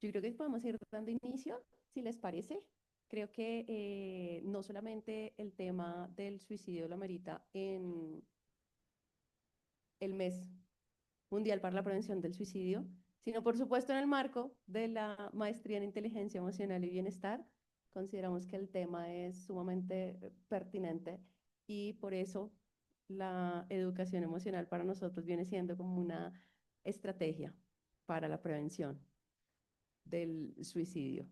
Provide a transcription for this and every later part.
Yo creo que podemos ir dando inicio, si les parece. Creo que no solamente el tema del suicidio lo amerita en el mes mundial para la prevención del suicidio, sino por supuesto en el marco de la maestría en inteligencia emocional y bienestar. Consideramos que el tema es sumamente pertinente y por eso la educación emocional para nosotros viene siendo como una estrategia para la prevención del suicidio.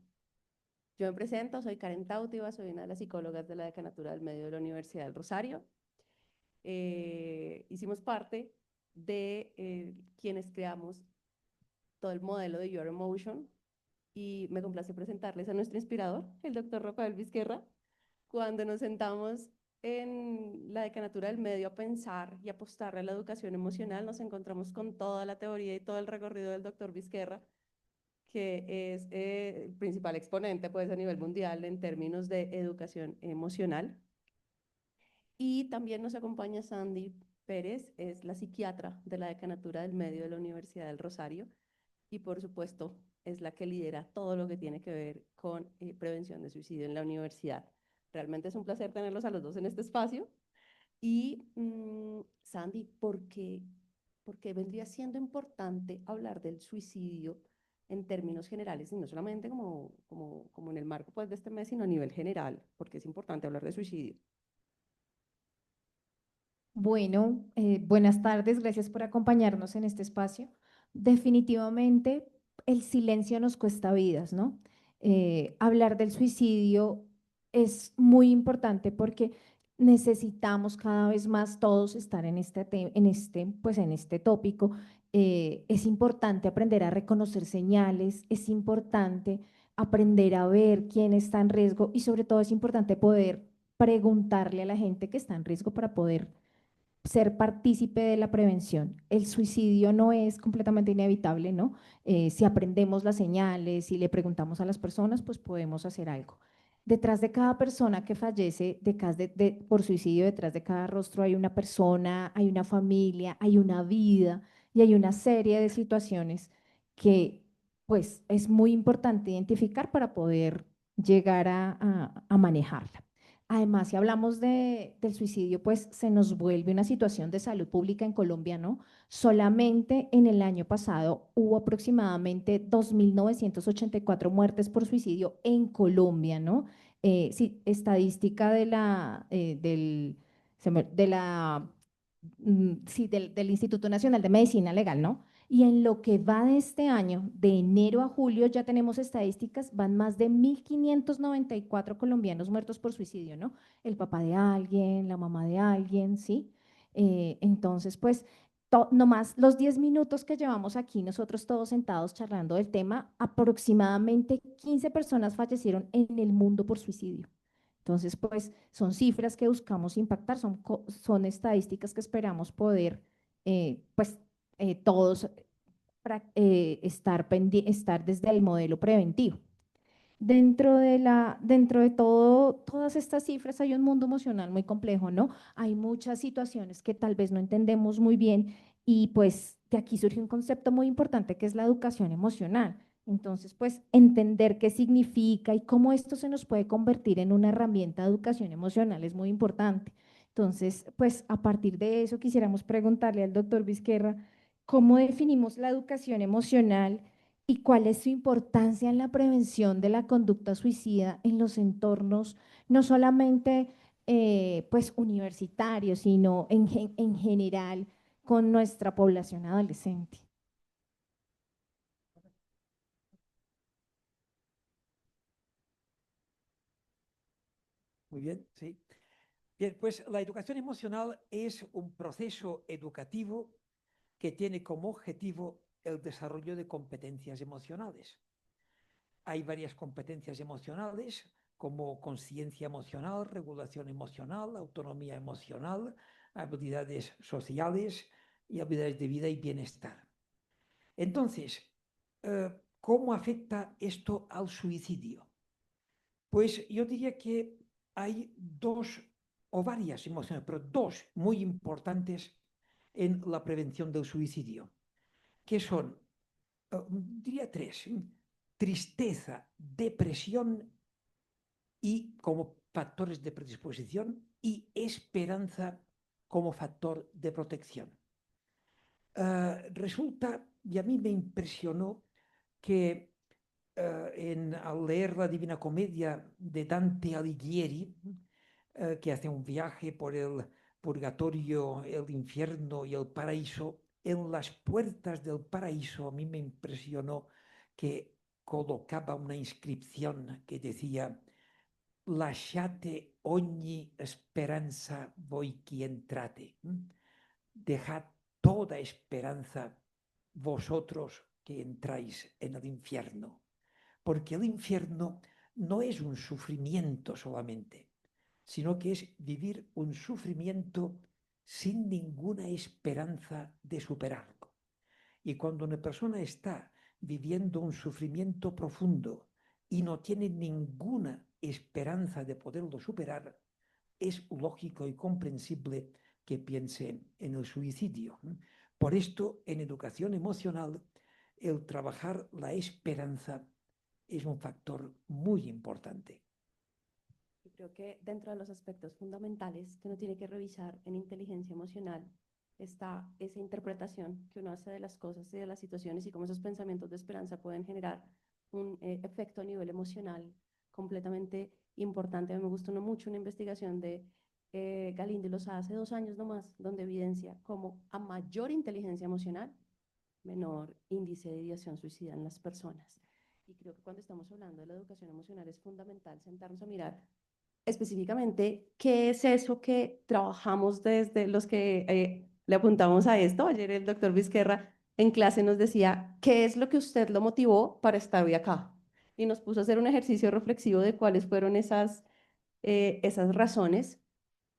Yo me presento, soy Karen Tautiva, soy una de las psicólogas de la Decanatura del Medio de la Universidad del Rosario. Hicimos parte de quienes creamos todo el modelo de Your Emotion y me complace presentarles a nuestro inspirador, el doctor Rafael Vizquerra. Cuando nos sentamos en la Decanatura del Medio a pensar y apostar a la educación emocional, nos encontramos con toda la teoría y todo el recorrido del doctor Vizquerra, que es el principal exponente pues, a nivel mundial en términos de educación emocional. Y también nos acompaña Sandy Pérez, es la psiquiatra de la Decanatura del Medio de la Universidad del Rosario y por supuesto es la que lidera todo lo que tiene que ver con prevención de suicidio en la universidad. Realmente es un placer tenerlos a los dos en este espacio. Y Sandy, por qué vendría siendo importante hablar del suicidio en términos generales y no solamente como en el marco pues, de este mes, sino a nivel general? Porque es importante hablar de suicidio. Bueno, buenas tardes, gracias por acompañarnos en este espacio. Definitivamente, el silencio nos cuesta vidas, ¿no? Hablar del suicidio es muy importante porque necesitamos cada vez más todos estar en pues en este tópico. Es importante aprender a reconocer señales, es importante aprender a ver quién está en riesgo y sobre todo es importante poder preguntarle a la gente que está en riesgo para poder ser partícipe de la prevención. El suicidio no es completamente inevitable, ¿no? Si aprendemos las señales, si le preguntamos a las personas, pues podemos hacer algo. Detrás de cada persona que fallece por suicidio, detrás de cada rostro hay una persona, hay una familia, hay una vida y hay una serie de situaciones que pues es muy importante identificar para poder llegar a manejarla. Además, si hablamos del suicidio, pues se nos vuelve una situación de salud pública en Colombia, ¿no? Solamente en el año pasado hubo aproximadamente 2.984 muertes por suicidio en Colombia, ¿no? Sí, estadística de la, sí, del Instituto Nacional de Medicina Legal, ¿no? Y en lo que va de este año, de enero a julio, ya tenemos estadísticas, van más de 1.594 colombianos muertos por suicidio, ¿no? El papá de alguien, la mamá de alguien, ¿sí? Entonces, pues, nomás los 10 minutos que llevamos aquí, nosotros todos sentados charlando del tema, aproximadamente 15 personas fallecieron en el mundo por suicidio. Entonces, pues, son cifras que buscamos impactar, son estadísticas que esperamos poder, pues, todos estar desde el modelo preventivo. Dentro de todas estas cifras hay un mundo emocional muy complejo, ¿no? Hay muchas situaciones que tal vez no entendemos muy bien y pues de aquí surge un concepto muy importante que es la educación emocional. Entonces, pues entender qué significa y cómo esto se nos puede convertir en una herramienta de educación emocional es muy importante. Entonces, pues a partir de eso quisiéramos preguntarle al doctor Vizquerra, ¿cómo definimos la educación emocional? ¿Y cuál es su importancia en la prevención de la conducta suicida en los entornos, no solamente pues universitarios, sino en general con nuestra población adolescente? Muy bien, sí. Bien, pues la educación emocional es un proceso educativo que tiene como objetivo el desarrollo de competencias emocionales. Hay varias competencias emocionales como conciencia emocional, regulación emocional, autonomía emocional, habilidades sociales y habilidades de vida y bienestar. Entonces, ¿cómo afecta esto al suicidio? Pues yo diría que hay dos o varias emociones, pero dos muy importantes en la prevención del suicidio, que son, diría tres. tristeza, depresión y como factores de predisposición y esperanza como factor de protección. Resulta, y a mí me impresionó, que al leer la Divina Comedia de Dante Alighieri, que hace un viaje por el purgatorio, el infierno y el paraíso, en las puertas del paraíso a mí me impresionó que colocaba una inscripción que decía: «Lasciate ogni speranza voi qui entrate». Dejad toda esperanza vosotros que entráis en el infierno, porque el infierno no es un sufrimiento solamente, sino que es vivir un sufrimiento sin ninguna esperanza de superarlo. Y cuando una persona está viviendo un sufrimiento profundo y no tiene ninguna esperanza de poderlo superar, es lógico y comprensible que piense en el suicidio. Por esto, en educación emocional, el trabajar la esperanza es un factor muy importante. Y creo que dentro de los aspectos fundamentales que uno tiene que revisar en inteligencia emocional está esa interpretación que uno hace de las cosas y de las situaciones y cómo esos pensamientos de esperanza pueden generar un efecto a nivel emocional completamente importante. A mí me gustó mucho una investigación de Galindo y Lozada hace 2 años nomás, donde evidencia cómo a mayor inteligencia emocional, menor índice de ideación suicida en las personas. Y creo que cuando estamos hablando de la educación emocional es fundamental sentarnos a mirar específicamente qué es eso que trabajamos desde los que le apuntamos a esto. Ayer el doctor Vizquerra en clase nos decía, ¿qué es lo que usted lo motivó para estar hoy acá? Y nos puso a hacer un ejercicio reflexivo de cuáles fueron esas razones.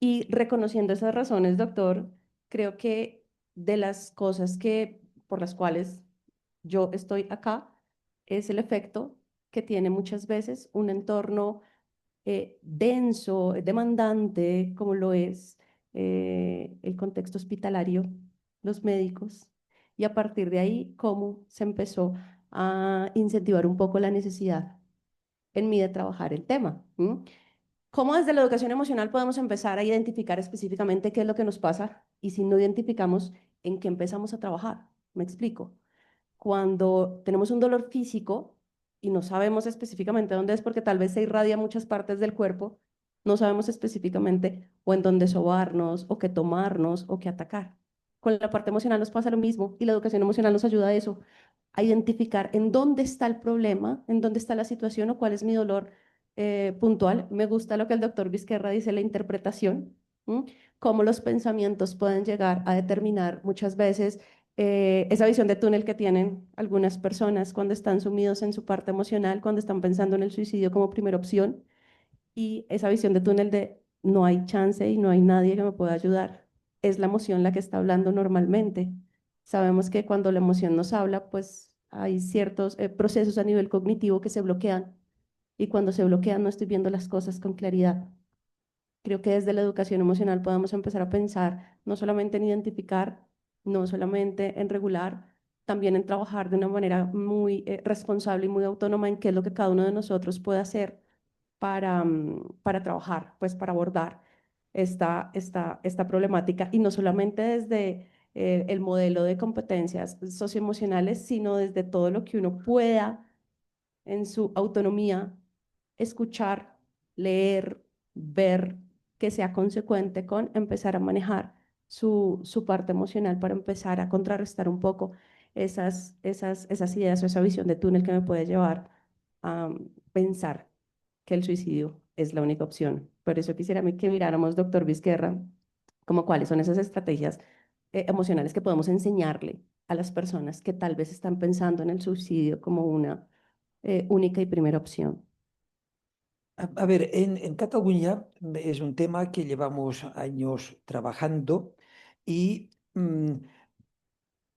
Y reconociendo esas razones, doctor, creo que de las cosas por las cuales yo estoy acá es el efecto que tiene muchas veces un entorno denso, demandante, como lo es el contexto hospitalario, los médicos, y a partir de ahí, cómo se empezó a incentivar un poco la necesidad en mí de trabajar el tema. ¿Cómo desde la educación emocional podemos empezar a identificar específicamente qué es lo que nos pasa? Y si no identificamos, ¿en qué empezamos a trabajar? Me explico. Cuando tenemos un dolor físico y no sabemos específicamente dónde es, porque tal vez se irradia a muchas partes del cuerpo, no sabemos específicamente o en dónde sobarnos, o qué tomarnos, o qué atacar. Con la parte emocional nos pasa lo mismo y la educación emocional nos ayuda a eso, a identificar en dónde está el problema, en dónde está la situación o cuál es mi dolor puntual. Me gusta lo que el doctor Vizquerra dice, la interpretación, cómo los pensamientos pueden llegar a determinar muchas veces esa visión de túnel que tienen algunas personas cuando están sumidos en su parte emocional, cuando están pensando en el suicidio como primera opción, y esa visión de túnel de no hay chance y no hay nadie que me pueda ayudar. Es la emoción la que está hablando normalmente. Sabemos que cuando la emoción nos habla, pues hay ciertos procesos a nivel cognitivo que se bloquean, y cuando se bloquean no estoy viendo las cosas con claridad. Creo que desde la educación emocional podemos empezar a pensar no solamente en identificar, no solamente en regular, también en trabajar de una manera muy responsable y muy autónoma en qué es lo que cada uno de nosotros puede hacer para trabajar, pues para abordar esta problemática, y no solamente desde el modelo de competencias socioemocionales, sino desde todo lo que uno pueda en su autonomía escuchar, leer, ver, que sea consecuente con empezar a manejar su parte emocional para empezar a contrarrestar un poco esas ideas o esa visión de túnel que me puede llevar a pensar que el suicidio es la única opción. Por eso quisiera que miráramos, doctor Vizquerra, como cuáles son esas estrategias emocionales que podemos enseñarle a las personas que tal vez están pensando en el suicidio como una única y primera opción. A ver, en Cataluña es un tema que llevamos años trabajando y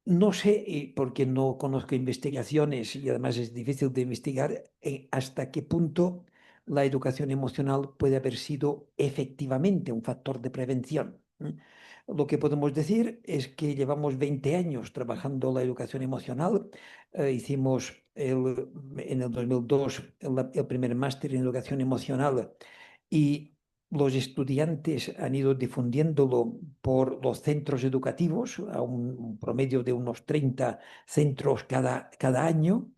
no sé, porque no conozco investigaciones y además es difícil de investigar, hasta qué punto la educación emocional puede haber sido efectivamente un factor de prevención. Lo que podemos decir es que llevamos 20 años trabajando la educación emocional. Hicimos en el 2002 el primer máster en educación emocional y los estudiantes han ido difundiéndolo por los centros educativos, a un promedio de unos 30 centros cada año.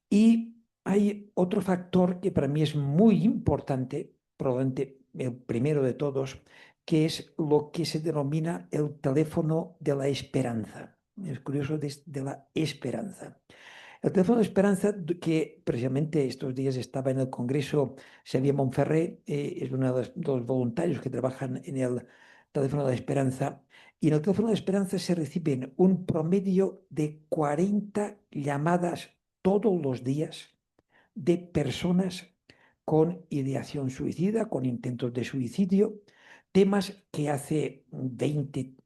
Y hay otro factor que para mí es muy importante, probablemente el primero de todos, que es lo que se denomina el teléfono de la esperanza. Es curioso, de la esperanza. El teléfono de esperanza, que precisamente estos días estaba en el Congreso, Xavier Monferrer, es uno de los voluntarios que trabajan en el teléfono de esperanza, y en el teléfono de esperanza se reciben un promedio de 40 llamadas todos los días de personas con ideación suicida, con intentos de suicidio, temas que hace 20,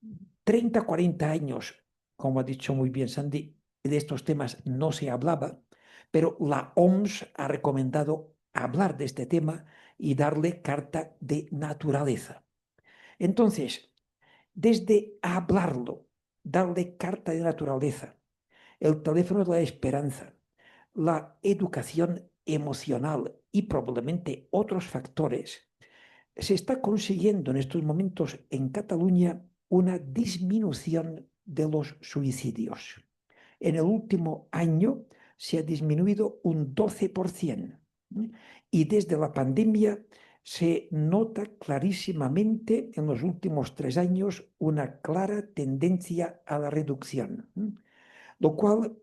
30, 40 años, como ha dicho muy bien Sandy, de estos temas no se hablaba, pero la OMS ha recomendado hablar de este tema y darle carta de naturaleza. Entonces, desde hablarlo, darle carta de naturaleza, el teléfono de la esperanza, la educación emocional y probablemente otros factores, se está consiguiendo en estos momentos en Cataluña una disminución de los suicidios. En el último año se ha disminuido un 12%. Y desde la pandemia se nota clarísimamente en los últimos 3 años una clara tendencia a la reducción, lo cual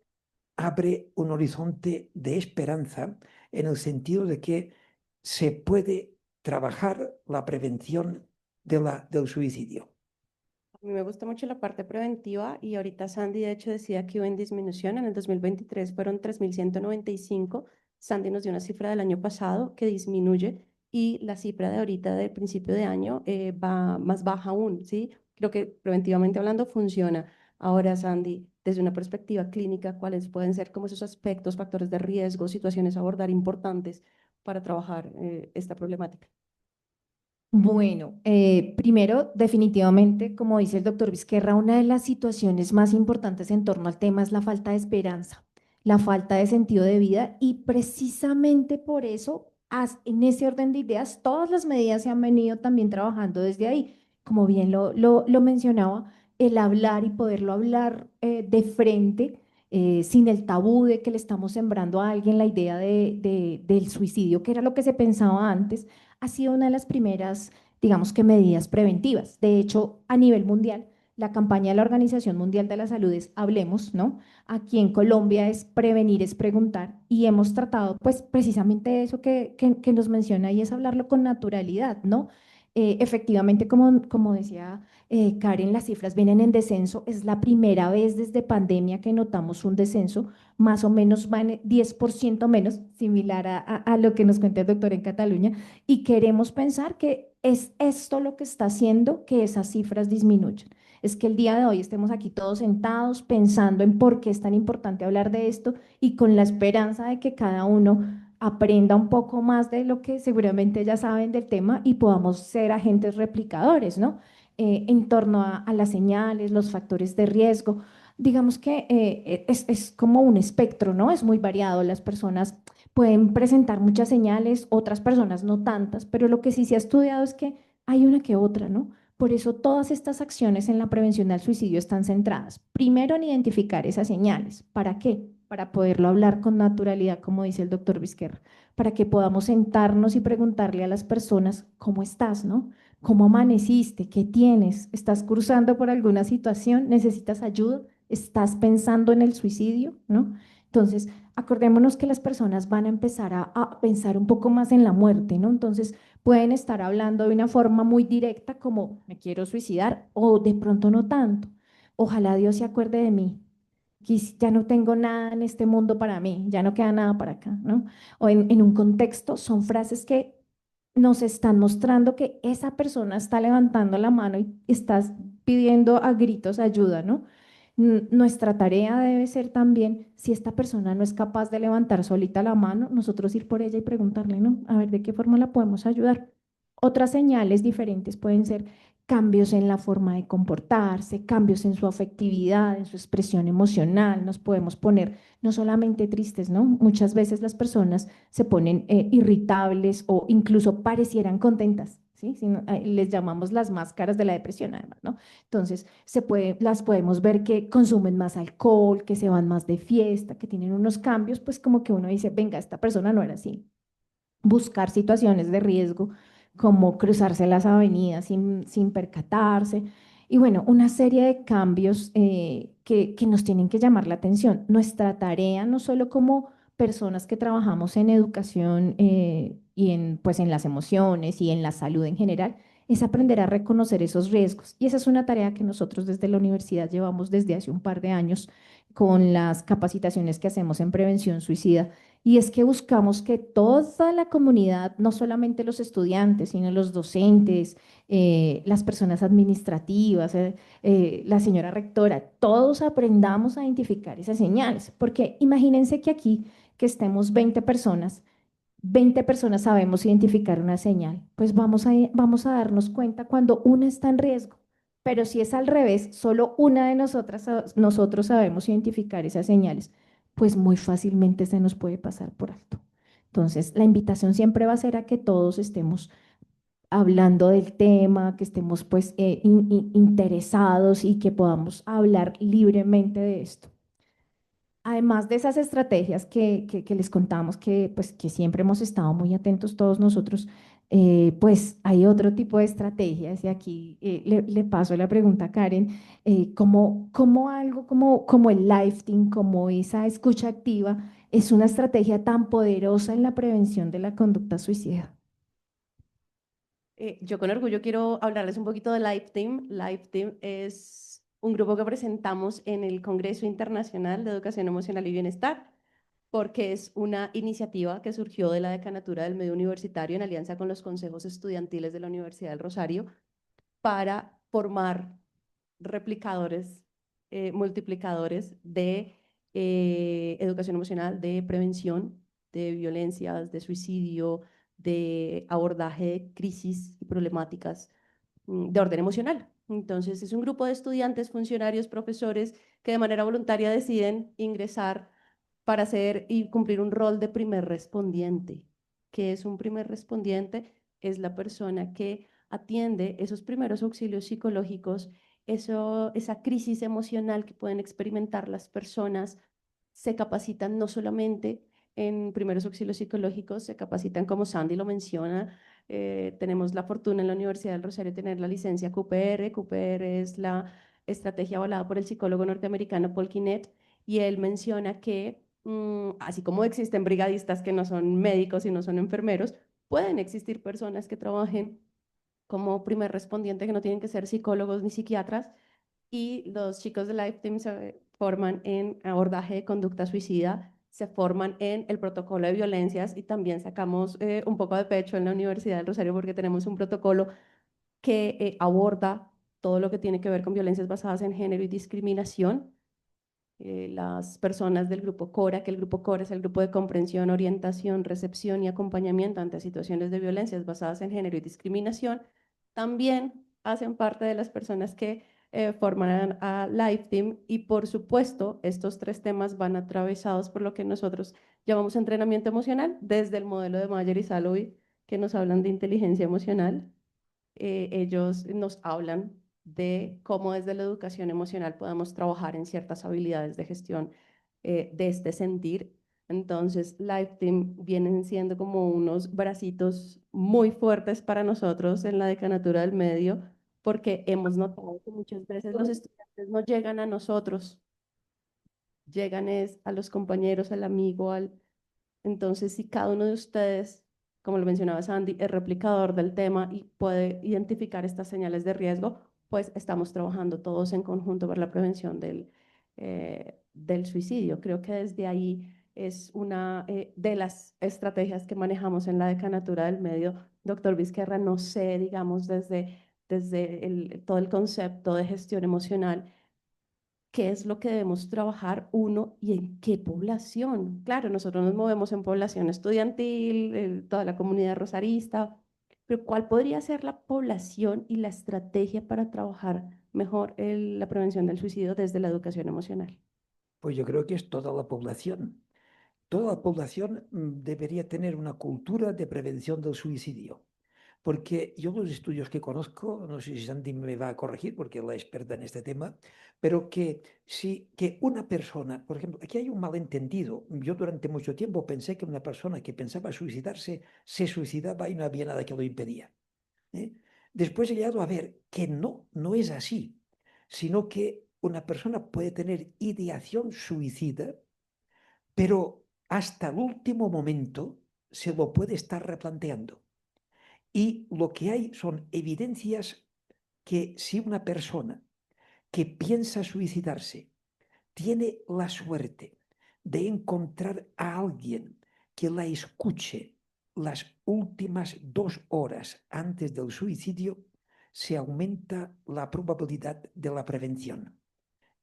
abre un horizonte de esperanza en el sentido de que se puede trabajar la prevención del suicidio. A mí me gusta mucho la parte preventiva y ahorita Sandy de hecho decía que iba en disminución. En el 2023 fueron 3.195. Sandy nos dio una cifra del año pasado que disminuye y la cifra de ahorita del principio de año va más baja aún, ¿sí? Creo que preventivamente hablando funciona. Ahora, Sandy, desde una perspectiva clínica, ¿cuáles pueden ser como esos aspectos, factores de riesgo, situaciones a abordar importantes para trabajar esta problemática? Bueno, primero, definitivamente, como dice el doctor Vizquerra, una de las situaciones más importantes en torno al tema es la falta de esperanza, la falta de sentido de vida y precisamente por eso, en ese orden de ideas, todas las medidas se han venido también trabajando desde ahí. Como bien lo mencionaba, el hablar y poderlo hablar de frente, sin el tabú de que le estamos sembrando a alguien la idea del suicidio, que era lo que se pensaba antes ha sido una de las primeras, digamos que medidas preventivas. De hecho, a nivel mundial, la campaña de la Organización Mundial de la Salud es Hablemos, ¿no? Aquí en Colombia es prevenir, es preguntar, y hemos tratado, pues, precisamente eso que nos menciona y es hablarlo con naturalidad, ¿no? Efectivamente, como decía Karen, las cifras vienen en descenso. Es la primera vez desde pandemia que notamos un descenso, más o menos van 10% menos, similar a lo que nos cuenta el doctor en Cataluña, y queremos pensar que es esto lo que está haciendo que esas cifras disminuyan. Es que el día de hoy estemos aquí todos sentados pensando en por qué es tan importante hablar de esto y con la esperanza de que cada uno aprenda un poco más de lo que seguramente ya saben del tema y podamos ser agentes replicadores, ¿no? En torno a las señales, los factores de riesgo. Digamos que es como un espectro, ¿no? Es muy variado. Las personas pueden presentar muchas señales, otras personas no tantas, pero lo que sí se ha estudiado es que hay una que otra, ¿no? Por eso todas estas acciones en la prevención del suicidio están centradas, primero en identificar esas señales. ¿Para qué? Para poderlo hablar con naturalidad, como dice el doctor Vizquerra, para que podamos sentarnos y preguntarle a las personas, ¿cómo estás, no? ¿Cómo amaneciste? ¿Qué tienes? ¿Estás cruzando por alguna situación? ¿Necesitas ayuda? ¿Estás pensando en el suicidio? ¿No? Entonces, acordémonos que las personas van a empezar a pensar un poco más en la muerte, ¿no? Entonces, pueden estar hablando de una forma muy directa como me quiero suicidar o de pronto no tanto. Ojalá Dios se acuerde de mí. Ya no tengo nada en este mundo para mí, ya no queda nada para acá, ¿no? O en un contexto son frases que nos están mostrando que esa persona está levantando la mano y estás pidiendo a gritos ayuda, ¿no? Nuestra tarea debe ser también, si esta persona no es capaz de levantar solita la mano, nosotros ir por ella y preguntarle, ¿no? A ver, ¿de qué forma la podemos ayudar? Otras señales diferentes pueden ser cambios en la forma de comportarse, cambios en su afectividad, en su expresión emocional. Nos podemos poner no solamente tristes, ¿no? Muchas veces las personas se ponen irritables o incluso parecieran contentas, ¿sí? Les llamamos las máscaras de la depresión, además, ¿no? Entonces, las podemos ver que consumen más alcohol, que se van más de fiesta, que tienen unos cambios, pues como que uno dice, venga, esta persona no era así. Buscar situaciones de riesgo, como cruzarse las avenidas sin percatarse. Y bueno, una serie de cambios que nos tienen que llamar la atención. Nuestra tarea, no solo como personas que trabajamos en educación y pues en las emociones y en la salud en general, es aprender a reconocer esos riesgos. Y esa es una tarea que nosotros desde la universidad llevamos desde hace un par de años con las capacitaciones que hacemos en prevención suicida. Y es que buscamos que toda la comunidad, no solamente los estudiantes, sino los docentes, las personas administrativas, la señora rectora, todos aprendamos a identificar esas señales. Porque imagínense que aquí, que estemos 20 personas sabemos identificar una señal, pues vamos a darnos cuenta cuando una está en riesgo. Pero si es al revés, solo una de nosotros sabemos identificar esas señales, pues muy fácilmente se nos puede pasar por alto. Entonces, la invitación siempre va a ser a que todos estemos hablando del tema, que estemos pues interesados y que podamos hablar libremente de esto. Además de esas estrategias que les contamos, pues, que siempre hemos estado muy atentos todos nosotros, pues hay otro tipo de estrategias y aquí le paso la pregunta a Karen, ¿cómo algo como el lifting, como esa escucha activa, es una estrategia tan poderosa en la prevención de la conducta suicida? Yo con orgullo quiero hablarles un poquito de LifeTeam. LifeTeam es un grupo que presentamos en el Congreso Internacional de Educación Emocional y Bienestar, porque es una iniciativa que surgió de la Decanatura del Medio Universitario en alianza con los consejos estudiantiles de la Universidad del Rosario para formar replicadores, multiplicadores de educación emocional, de prevención de violencias, de suicidio, de abordaje de crisis y problemáticas de orden emocional. Entonces, es un grupo de estudiantes, funcionarios, profesores que de manera voluntaria deciden ingresar para hacer y cumplir un rol de primer respondiente. ¿Qué es un primer respondiente? Es la persona que atiende esos primeros auxilios psicológicos, esa crisis emocional que pueden experimentar las personas. Se capacitan no solamente en primeros auxilios psicológicos, se capacitan, como Sandy lo menciona. Tenemos la fortuna en la Universidad del Rosario de tener la licencia QPR. QPR es la estrategia avalada por el psicólogo norteamericano Paul Quinet, y él menciona que así como existen brigadistas que no son médicos y no son enfermeros, pueden existir personas que trabajen como primer respondiente, que no tienen que ser psicólogos ni psiquiatras, y los chicos de Lifetime se forman en abordaje de conducta suicida, se forman en el protocolo de violencias, y también sacamos un poco de pecho en la Universidad del Rosario porque tenemos un protocolo que aborda todo lo que tiene que ver con violencias basadas en género y discriminación. Las personas del grupo CORA, que el grupo CORA es el grupo de comprensión, orientación, recepción y acompañamiento ante situaciones de violencias basadas en género y discriminación, también hacen parte de las personas que forman a Lifeteam. Y por supuesto, estos tres temas van atravesados por lo que nosotros llamamos entrenamiento emocional, desde el modelo de Mayer y Salovey, que nos hablan de inteligencia emocional. Ellos nos hablan de cómo desde la educación emocional podemos trabajar en ciertas habilidades de gestión de este sentir. Entonces, Lifeteam vienen siendo como unos bracitos muy fuertes para nosotros en la Decanatura del Medio, porque hemos notado que muchas veces los estudiantes no llegan a nosotros, llegan es a los compañeros, al amigo, entonces, si cada uno de ustedes, como lo mencionaba Sandy, es replicador del tema y puede identificar estas señales de riesgo, pues estamos trabajando todos en conjunto para la prevención del suicidio. Creo que desde ahí es una de las estrategias que manejamos en la Decanatura del Medio. Doctor Vizquerra, no sé, digamos, desde todo el concepto de gestión emocional, qué es lo que debemos trabajar uno y en qué población. Claro, nosotros nos movemos en población estudiantil, toda la comunidad rosarista, pero ¿cuál podría ser la población y la estrategia para trabajar mejor la prevención del suicidio desde la educación emocional? Pues yo creo que es toda la población. Toda la población debería tener una cultura de prevención del suicidio. Porque yo los estudios que conozco, no sé si Sandy me va a corregir porque es la experta en este tema, pero que si que una persona, por ejemplo, aquí hay un malentendido. Yo durante mucho tiempo pensé que una persona que pensaba suicidarse se suicidaba y no había nada que lo impedía. ¿Eh? Después he llegado a ver que no es así, sino que una persona puede tener ideación suicida, pero hasta el último momento se lo puede estar replanteando. Y lo que hay son evidencias que si una persona que piensa suicidarse tiene la suerte de encontrar a alguien que la escuche las últimas 2 horas antes del suicidio, se aumenta la probabilidad de la prevención.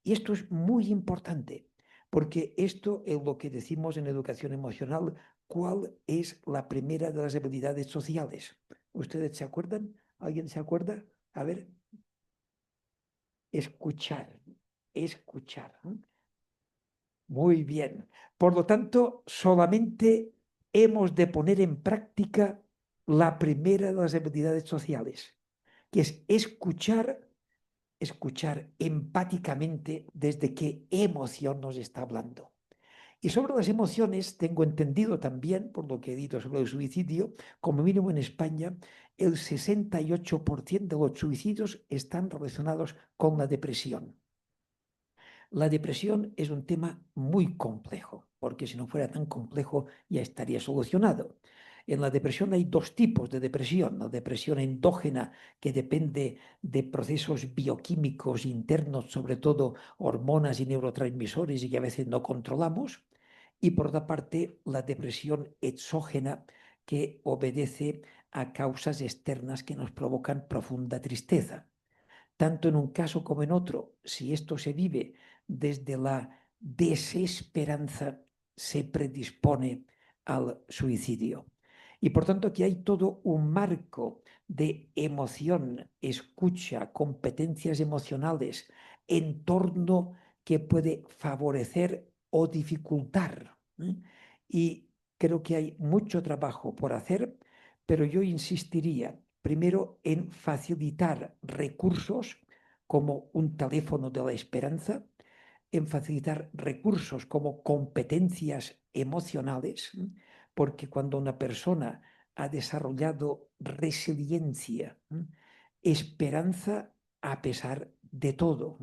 Y esto es muy importante, porque esto es lo que decimos en educación emocional, cuál es la primera de las habilidades sociales. ¿Ustedes se acuerdan? ¿Alguien se acuerda? A ver, escuchar, escuchar. Muy bien. Por lo tanto, solamente hemos de poner en práctica la primera de las habilidades sociales, que es escuchar empáticamente desde qué emoción nos está hablando. Y sobre las emociones, tengo entendido también, por lo que he dicho sobre el suicidio, como mínimo en España, el 68% de los suicidios están relacionados con la depresión. La depresión es un tema muy complejo, porque si no fuera tan complejo ya estaría solucionado. En la depresión hay dos tipos de depresión: la depresión endógena, que depende de procesos bioquímicos internos, sobre todo hormonas y neurotransmisores, y que a veces no controlamos; y por otra parte, la depresión exógena, que obedece a causas externas que nos provocan profunda tristeza. Tanto en un caso como en otro, si esto se vive desde la desesperanza, se predispone al suicidio. Y por tanto aquí hay todo un marco de emoción, escucha, competencias emocionales, entorno que puede favorecer o dificultar. Y creo que hay mucho trabajo por hacer, pero yo insistiría primero en facilitar recursos como un teléfono de la esperanza, en facilitar recursos como competencias emocionales, porque cuando una persona ha desarrollado resiliencia, esperanza a pesar de todo,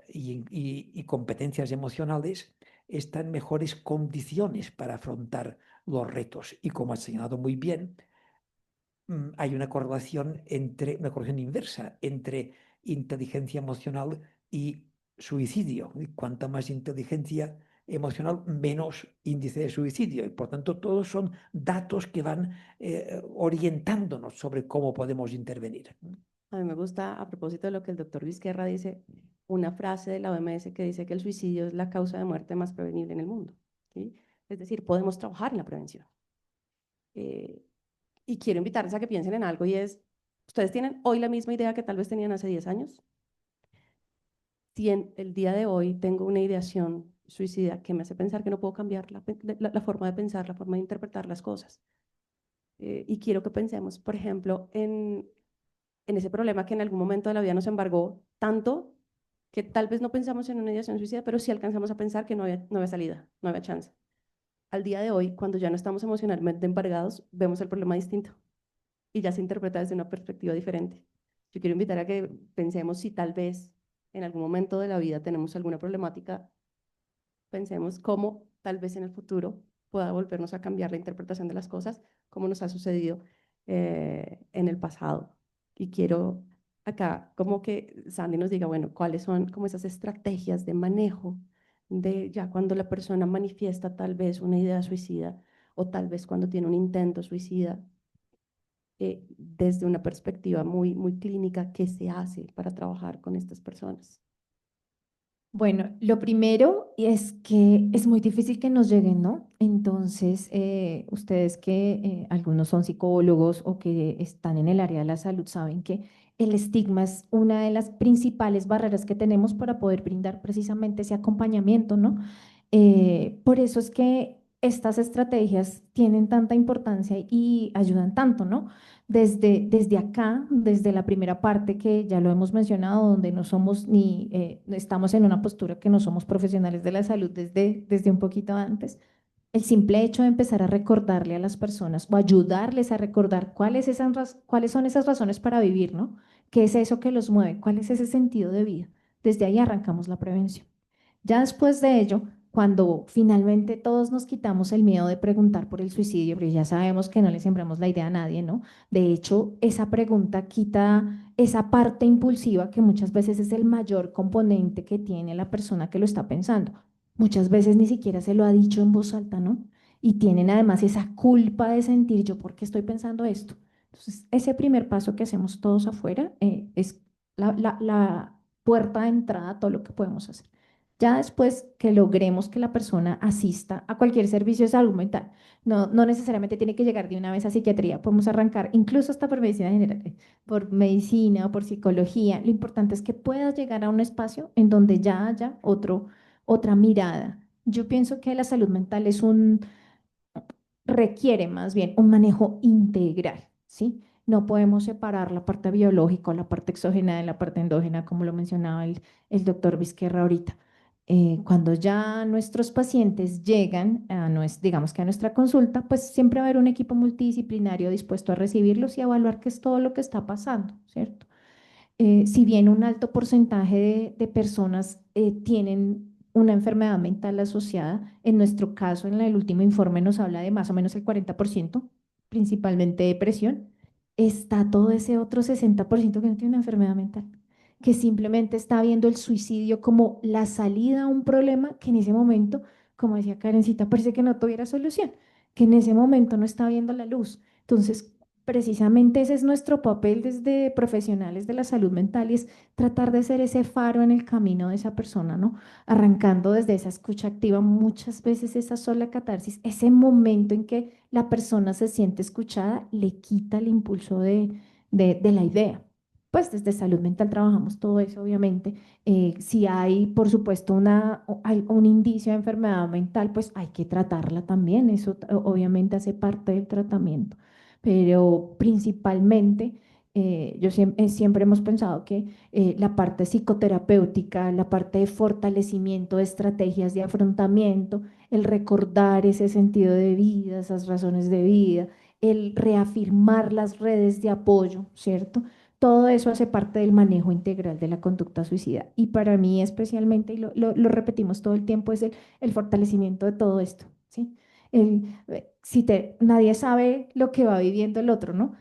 y competencias emocionales, está en mejores condiciones para afrontar los retos. Y como ha señalado muy bien, hay una correlación inversa entre inteligencia emocional y suicidio. Y cuanta más inteligencia emocional, menos índice de suicidio. Y por tanto, todos son datos que van orientándonos sobre cómo podemos intervenir. A mí me gusta, a propósito de lo que el doctor Vizquerra dice, una frase de la OMS que dice que el suicidio es la causa de muerte más prevenible en el mundo, ¿sí? Es decir, podemos trabajar en la prevención. Eh, y quiero invitarles a que piensen en algo y es, ¿ustedes tienen hoy la misma idea que tal vez tenían hace 10 años? Si en el día de hoy tengo una ideación suicida que me hace pensar que no puedo cambiar la forma de pensar, la forma de interpretar las cosas. Y quiero que pensemos, por ejemplo, en ese problema que en algún momento de la vida nos embargó tanto que tal vez no pensamos en una ideación suicida, pero sí alcanzamos a pensar que no había salida, no había chance. Al día de hoy, cuando ya no estamos emocionalmente embargados, vemos el problema distinto y ya se interpreta desde una perspectiva diferente. Yo quiero invitar a que pensemos si tal vez en algún momento de la vida tenemos alguna problemática, pensemos cómo tal vez en el futuro pueda volvernos a cambiar la interpretación de las cosas, como nos ha sucedido en el pasado. Y quiero acá como que Sandy nos diga, bueno, cuáles son como esas estrategias de manejo de ya cuando la persona manifiesta tal vez una idea suicida o tal vez cuando tiene un intento suicida, desde una perspectiva muy clínica, ¿qué se hace para trabajar con estas personas? Bueno, lo primero es que es muy difícil que nos lleguen, ¿no? Entonces, ustedes que algunos son psicólogos o que están en el área de la salud saben que el estigma es una de las principales barreras que tenemos para poder brindar precisamente ese acompañamiento, ¿no? Por eso es que estas estrategias tienen tanta importancia y ayudan tanto, ¿no? Desde acá, desde la primera parte que ya lo hemos mencionado, donde no somos ni, estamos en una postura que no somos profesionales de la salud desde un poquito antes, el simple hecho de empezar a recordarle a las personas o ayudarles a recordar cuáles son esas razones para vivir, ¿no? ¿Qué es eso que los mueve? ¿Cuál es ese sentido de vida? Desde ahí arrancamos la prevención. Ya después de ello, cuando finalmente todos nos quitamos el miedo de preguntar por el suicidio, porque ya sabemos que no le sembramos la idea a nadie, ¿no? De hecho, esa pregunta quita esa parte impulsiva que muchas veces es el mayor componente que tiene la persona que lo está pensando. Muchas veces ni siquiera se lo ha dicho en voz alta, ¿no? Y tienen además esa culpa de sentir yo, ¿por qué estoy pensando esto? Entonces, ese primer paso que hacemos todos afuera es la puerta de entrada a todo lo que podemos hacer. Ya después que logremos que la persona asista a cualquier servicio de salud mental, no necesariamente tiene que llegar de una vez a psiquiatría, podemos arrancar incluso hasta por medicina general, por medicina o por psicología. Lo importante es que puedas llegar a un espacio en donde ya haya otra mirada. Yo pienso que la salud mental requiere más bien un manejo integral, ¿sí? No podemos separar la parte biológica o la parte exógena de la parte endógena, como lo mencionaba el doctor Vizquerra ahorita. Cuando ya nuestros pacientes llegan digamos que a nuestra consulta, pues siempre va a haber un equipo multidisciplinario dispuesto a recibirlos y a evaluar qué es todo lo que está pasando, ¿cierto? Si bien un alto porcentaje de personas tienen una enfermedad mental asociada, en nuestro caso, en el último informe nos habla de más o menos el 40%, principalmente depresión, está todo ese otro 60% que no tiene una enfermedad mental, que simplemente está viendo el suicidio como la salida a un problema que en ese momento, como decía Karencita, parece que no tuviera solución, que en ese momento no está viendo la luz. Entonces, precisamente ese es nuestro papel desde profesionales de la salud mental y es tratar de ser ese faro en el camino de esa persona, ¿no? Arrancando desde esa escucha activa, muchas veces esa sola catarsis, ese momento en que la persona se siente escuchada, le quita el impulso de la idea. Pues desde salud mental trabajamos todo eso, obviamente. Si hay, por supuesto, hay un indicio de enfermedad mental, pues hay que tratarla también. Eso obviamente hace parte del tratamiento, pero principalmente siempre hemos pensado que la parte psicoterapéutica, la parte de fortalecimiento de estrategias de afrontamiento, el recordar ese sentido de vida, esas razones de vida, el reafirmar las redes de apoyo, ¿cierto? Todo eso hace parte del manejo integral de la conducta suicida. Y para mí especialmente, y lo repetimos todo el tiempo, es el fortalecimiento de todo esto, ¿sí? Nadie sabe lo que va viviendo el otro, ¿no?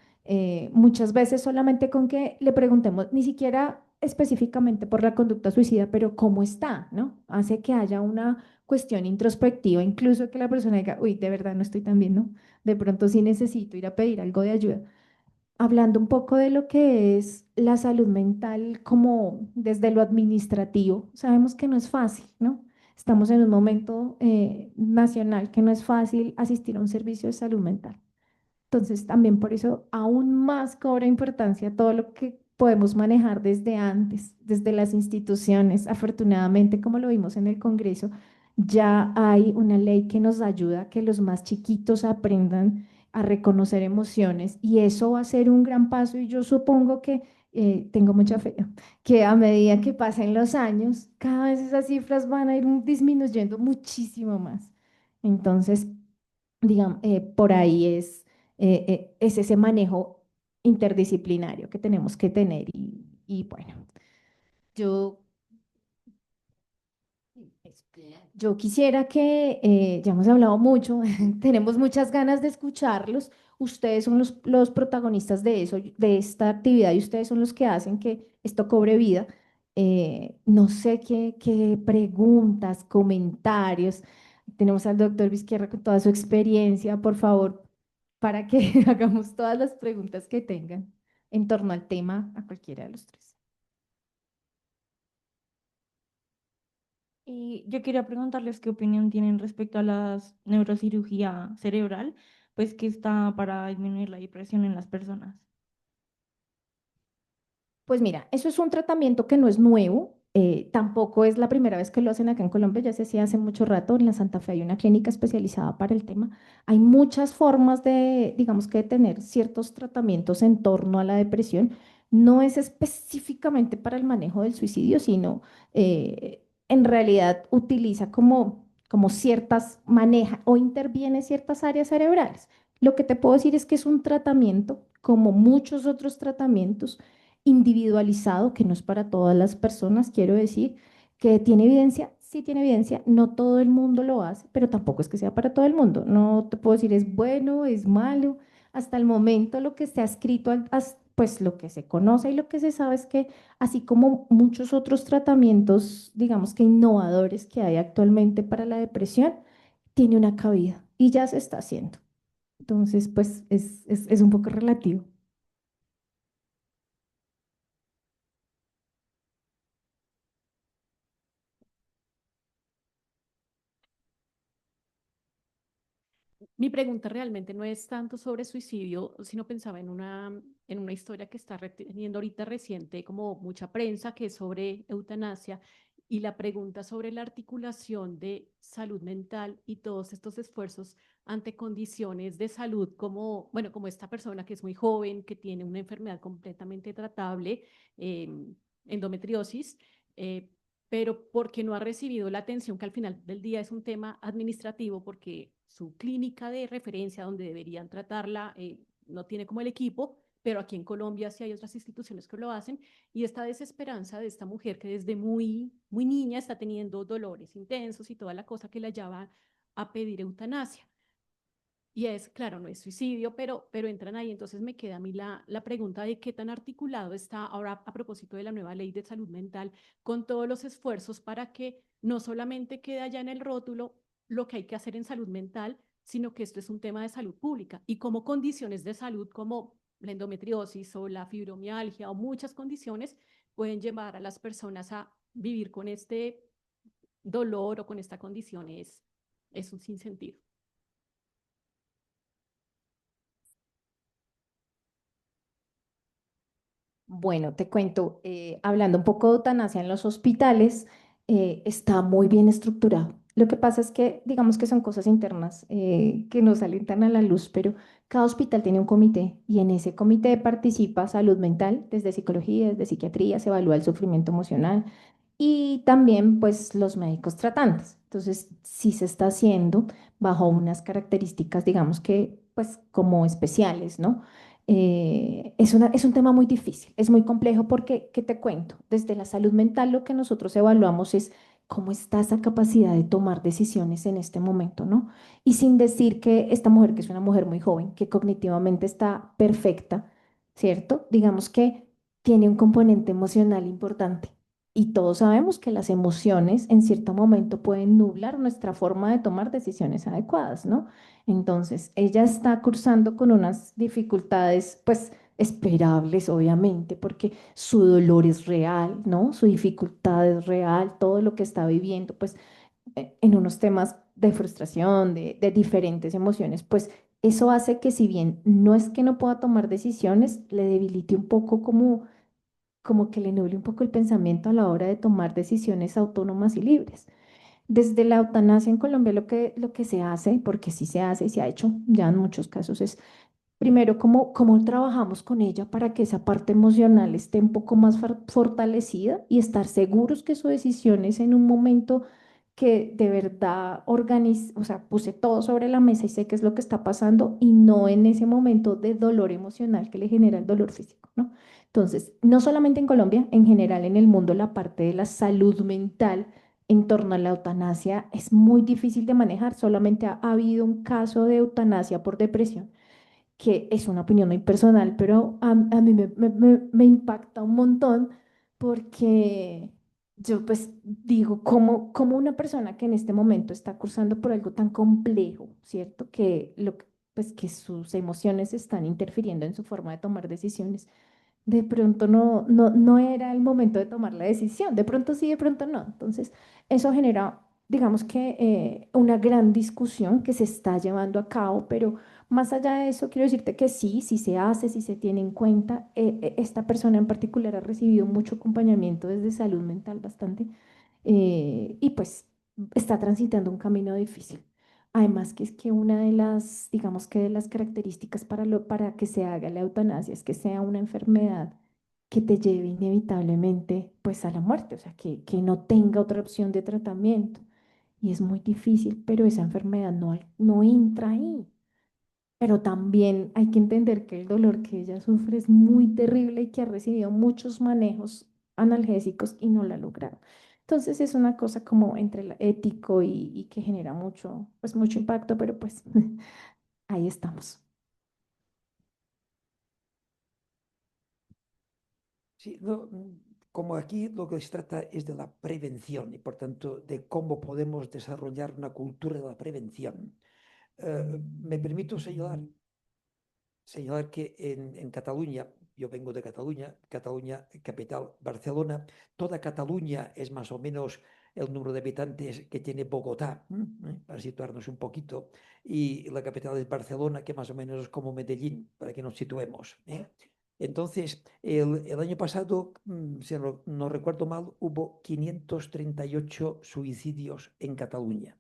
Muchas veces solamente con que le preguntemos, ni siquiera específicamente por la conducta suicida, pero cómo está, ¿no? Hace que haya una cuestión introspectiva, incluso que la persona diga, uy, de verdad no estoy tan bien, ¿no? De pronto sí necesito ir a pedir algo de ayuda. Hablando un poco de lo que es la salud mental como desde lo administrativo, sabemos que no es fácil, ¿no? Estamos en un momento nacional que no es fácil asistir a un servicio de salud mental. Entonces, también por eso aún más cobra importancia todo lo que podemos manejar desde antes, desde las instituciones. Afortunadamente, como lo vimos en el Congreso, ya hay una ley que nos ayuda a que los más chiquitos aprendan a reconocer emociones y eso va a ser un gran paso y yo supongo que tengo mucha fe, que a medida que pasen los años, cada vez esas cifras van a ir disminuyendo muchísimo más. Entonces, digamos, por ahí es ese manejo interdisciplinario que tenemos que tener y bueno, yo, yo quisiera que, ya hemos hablado mucho, tenemos muchas ganas de escucharlos, ustedes son los protagonistas de eso, de esta actividad y ustedes son los que hacen que esto cobre vida. No sé qué preguntas, comentarios. Tenemos al doctor Vizquerra con toda su experiencia, por favor, para que hagamos todas las preguntas que tengan en torno al tema a cualquiera de los tres. Y yo quería preguntarles qué opinión tienen respecto a la neurocirugía cerebral, pues que está para disminuir la depresión en las personas. Pues mira, eso es un tratamiento que no es nuevo, tampoco es la primera vez que lo hacen acá en Colombia, ya se hacía hace mucho rato, en la Santa Fe hay una clínica especializada para el tema. Hay muchas formas de, digamos que de tener ciertos tratamientos en torno a la depresión. No es específicamente para el manejo del suicidio, sino en realidad utiliza como ciertas, maneja o interviene ciertas áreas cerebrales. Lo que te puedo decir es que es un tratamiento, como muchos otros tratamientos individualizado, que no es para todas las personas, quiero decir, que tiene evidencia, sí tiene evidencia, no todo el mundo lo hace, pero tampoco es que sea para todo el mundo. No te puedo decir es bueno, es malo. Hasta el momento lo que se ha escrito, pues lo que se conoce y lo que se sabe es que así como muchos otros tratamientos, digamos que innovadores que hay actualmente para la depresión, tiene una cabida y ya se está haciendo. Entonces, pues es un poco relativo. Mi pregunta realmente no es tanto sobre suicidio, sino pensaba en una historia que está teniendo ahorita reciente como mucha prensa, que es sobre eutanasia, y la pregunta sobre la articulación de salud mental y todos estos esfuerzos ante condiciones de salud como, bueno, como esta persona que es muy joven, que tiene una enfermedad completamente tratable, eh, endometriosis, pero porque no ha recibido la atención que al final del día es un tema administrativo, porque su clínica de referencia donde deberían tratarla no tiene como el equipo, pero aquí en Colombia sí hay otras instituciones que lo hacen, y esta desesperanza de esta mujer que desde muy niña está teniendo dolores intensos y toda la cosa que la lleva a pedir eutanasia. Y es, claro, no es suicidio, pero entran ahí. Entonces me queda a mí la pregunta de qué tan articulado está ahora a propósito de la nueva ley de salud mental con todos los esfuerzos para que no solamente quede allá en el rótulo lo que hay que hacer en salud mental, sino que esto es un tema de salud pública y como condiciones de salud como la endometriosis o la fibromialgia o muchas condiciones pueden llevar a las personas a vivir con este dolor o con esta condición es un sinsentido. Bueno, te cuento, hablando un poco de eutanasia en los hospitales, está muy bien estructurado. Lo que pasa es que, digamos que son cosas internas que no salen tan a la luz, pero cada hospital tiene un comité y en ese comité participa salud mental, desde psicología, desde psiquiatría, se evalúa el sufrimiento emocional y también pues los médicos tratantes. Entonces, sí se está haciendo bajo unas características, digamos que pues como especiales, ¿no? Es un tema muy difícil, es muy complejo porque, ¿qué te cuento? Desde la salud mental lo que nosotros evaluamos es cómo está esa capacidad de tomar decisiones en este momento, ¿no? Y sin decir que esta mujer, que es una mujer muy joven, que cognitivamente está perfecta, ¿cierto? Digamos que tiene un componente emocional importante. Y todos sabemos que las emociones en cierto momento pueden nublar nuestra forma de tomar decisiones adecuadas, ¿no? Entonces, ella está cursando con unas dificultades, pues, esperables, obviamente, porque su dolor es real, ¿no? Su dificultad es real, todo lo que está viviendo, pues, en unos temas de frustración, de diferentes emociones, pues, eso hace que si bien no es que no pueda tomar decisiones, le debilite un poco como que le nuble un poco el pensamiento a la hora de tomar decisiones autónomas y libres. Desde la eutanasia en Colombia lo que se hace, porque sí se hace y se ha hecho ya en muchos casos, es primero cómo trabajamos con ella para que esa parte emocional esté un poco más fortalecida y estar seguros que su decisión es en un momento que de verdad o sea, puse todo sobre la mesa y sé qué es lo que está pasando y no en ese momento de dolor emocional que le genera el dolor físico, ¿no? Entonces, no solamente en Colombia, en general en el mundo la parte de la salud mental en torno a la eutanasia es muy difícil de manejar. Solamente ha habido un caso de eutanasia por depresión, que es una opinión muy personal, pero a mí me impacta un montón porque yo pues digo, como una persona que en este momento está cursando por algo tan complejo, ¿cierto? Pues que sus emociones están interfiriendo en su forma de tomar decisiones, de pronto no era el momento de tomar la decisión, de pronto sí, de pronto no. Entonces, eso genera, digamos que una gran discusión que se está llevando a cabo, pero más allá de eso, quiero decirte que sí, sí se hace, sí se tiene en cuenta. Esta persona en particular ha recibido mucho acompañamiento desde salud mental bastante y pues está transitando un camino difícil. Además, que es que una de las, digamos que de las características para que se haga la eutanasia es que sea una enfermedad que te lleve inevitablemente pues a la muerte, o sea, que no tenga otra opción de tratamiento. Y es muy difícil, pero esa enfermedad no entra ahí. Pero también hay que entender que el dolor que ella sufre es muy terrible y que ha recibido muchos manejos analgésicos y no la ha logrado. Entonces es una cosa como entre el ético y que genera mucho, pues mucho impacto, pero pues ahí estamos. Sí, como aquí lo que se trata es de la prevención y por tanto de cómo podemos desarrollar una cultura de la prevención. Me permito señalar que en Cataluña, yo vengo de Cataluña, Cataluña capital, Barcelona, toda Cataluña es más o menos el número de habitantes que tiene Bogotá, para situarnos un poquito, y la capital es Barcelona, que más o menos es como Medellín, para que nos situemos. Entonces, el año pasado, si no recuerdo mal, hubo 538 suicidios en Cataluña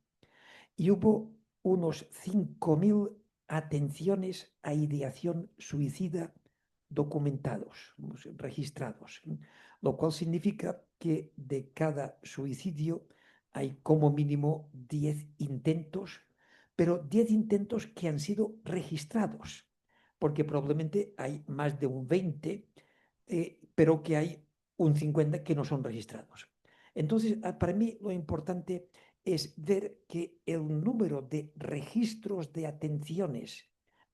y hubo unos 5.000 atenciones a ideación suicida documentados, registrados, lo cual significa que de cada suicidio hay como mínimo 10 intentos, pero 10 intentos que han sido registrados, porque probablemente hay más de un 20, pero que hay un 50 que no son registrados. Entonces, para mí lo importante es ver que el número de registros de atenciones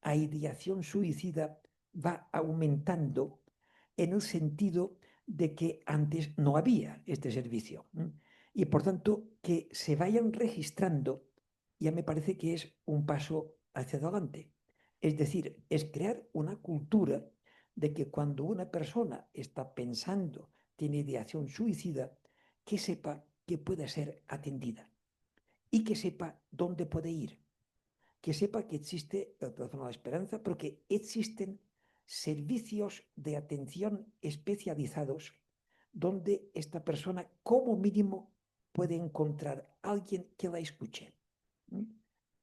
a ideación suicida va aumentando en el sentido de que antes no había este servicio. Y por tanto, que se vayan registrando ya me parece que es un paso hacia adelante. Es decir, es crear una cultura de que cuando una persona está pensando, tiene ideación suicida, que sepa que puede ser atendida y que sepa dónde puede ir, que sepa que existe el teléfono de la esperanza, pero que existen servicios de atención especializados donde esta persona como mínimo puede encontrar a alguien que la escuche.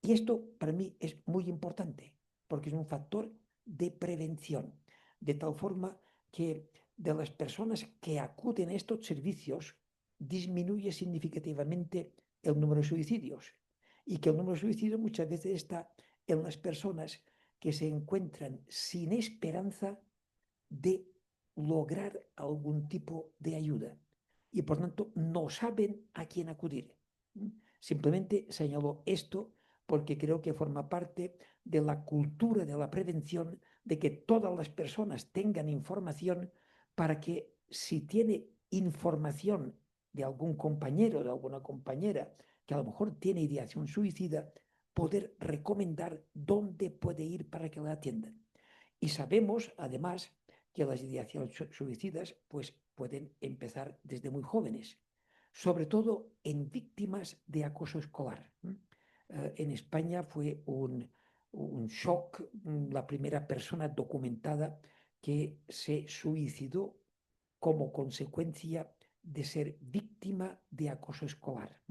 Y esto para mí es muy importante porque es un factor de prevención, de tal forma que de las personas que acuden a estos servicios disminuye significativamente el número de suicidios y que el número de suicidios muchas veces está en las personas que se encuentran sin esperanza de lograr algún tipo de ayuda y por tanto no saben a quién acudir. Simplemente señalo esto porque creo que forma parte de la cultura de la prevención, de que todas las personas tengan información para que si tiene información de algún compañero, de alguna compañera que a lo mejor tiene ideación suicida, poder recomendar dónde puede ir para que la atiendan. Y sabemos, además, que las ideaciones suicidas pues, pueden empezar desde muy jóvenes, sobre todo en víctimas de acoso escolar. En España fue un shock la primera persona documentada que se suicidó como consecuencia de ser víctima de acoso escolar.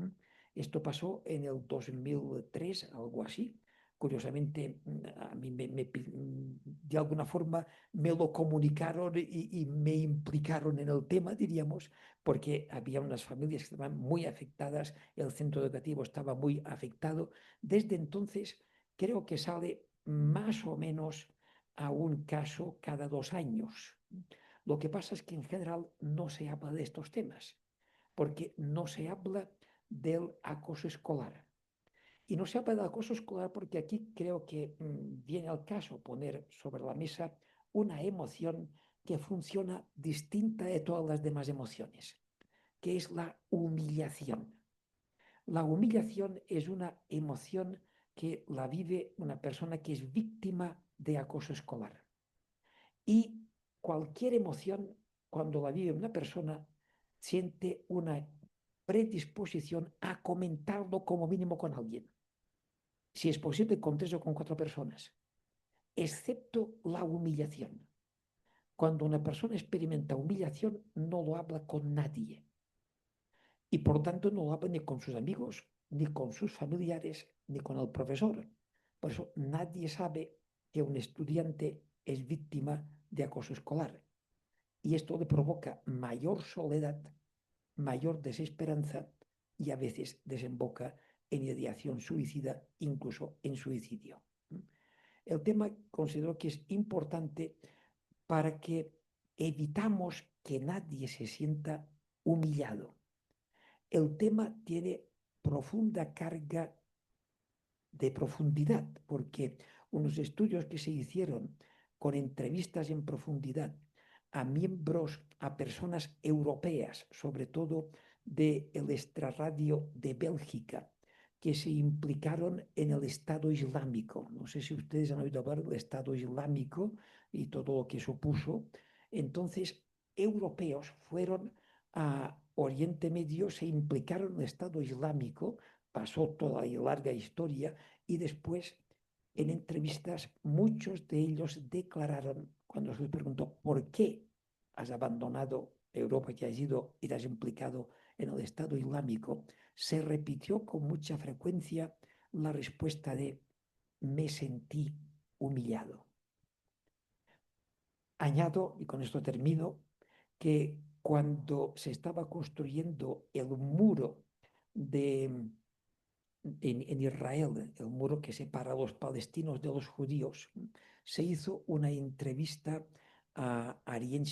Esto pasó en el 2003, algo así. Curiosamente, a mí de alguna forma me lo comunicaron y me implicaron en el tema, diríamos, porque había unas familias que estaban muy afectadas, el centro educativo estaba muy afectado. Desde entonces, creo que sale más o menos a un caso cada 2 años. Lo que pasa es que en general no se habla de estos temas, porque no se habla del acoso escolar. Y no se habla del acoso escolar porque aquí creo que viene al caso poner sobre la mesa una emoción que funciona distinta de todas las demás emociones, que es la humillación. La humillación es una emoción que la vive una persona que es víctima de acoso escolar. Y cualquier emoción, cuando la vive una persona, siente una predisposición a comentarlo como mínimo con alguien. Si es posible, con 3 o con 4 personas, excepto la humillación. Cuando una persona experimenta humillación, no lo habla con nadie. Y por tanto no lo habla ni con sus amigos, ni con sus familiares, ni con el profesor. Por eso nadie sabe que un estudiante es víctima de acoso escolar. Y esto le provoca mayor soledad, mayor desesperanza y a veces desemboca en ideación suicida, incluso en suicidio. El tema considero que es importante para que evitamos que nadie se sienta humillado. El tema tiene profunda carga de profundidad, porque unos estudios que se hicieron con entrevistas en profundidad a miembros, a personas europeas, sobre todo del extrarradio de Bélgica, que se implicaron en el Estado Islámico. No sé si ustedes han oído hablar del Estado Islámico y todo lo que supuso. Entonces, europeos fueron a Oriente Medio, se implicaron en el Estado Islámico, pasó toda la larga historia y después en entrevistas muchos de ellos declararon, cuando se les preguntó por qué has abandonado Europa que has ido y te has implicado en el Estado Islámico, se repitió con mucha frecuencia la respuesta de me sentí humillado. Añado, y con esto termino, que cuando se estaba construyendo el muro en Israel, el muro que separa a los palestinos de los judíos, se hizo una entrevista a Ariel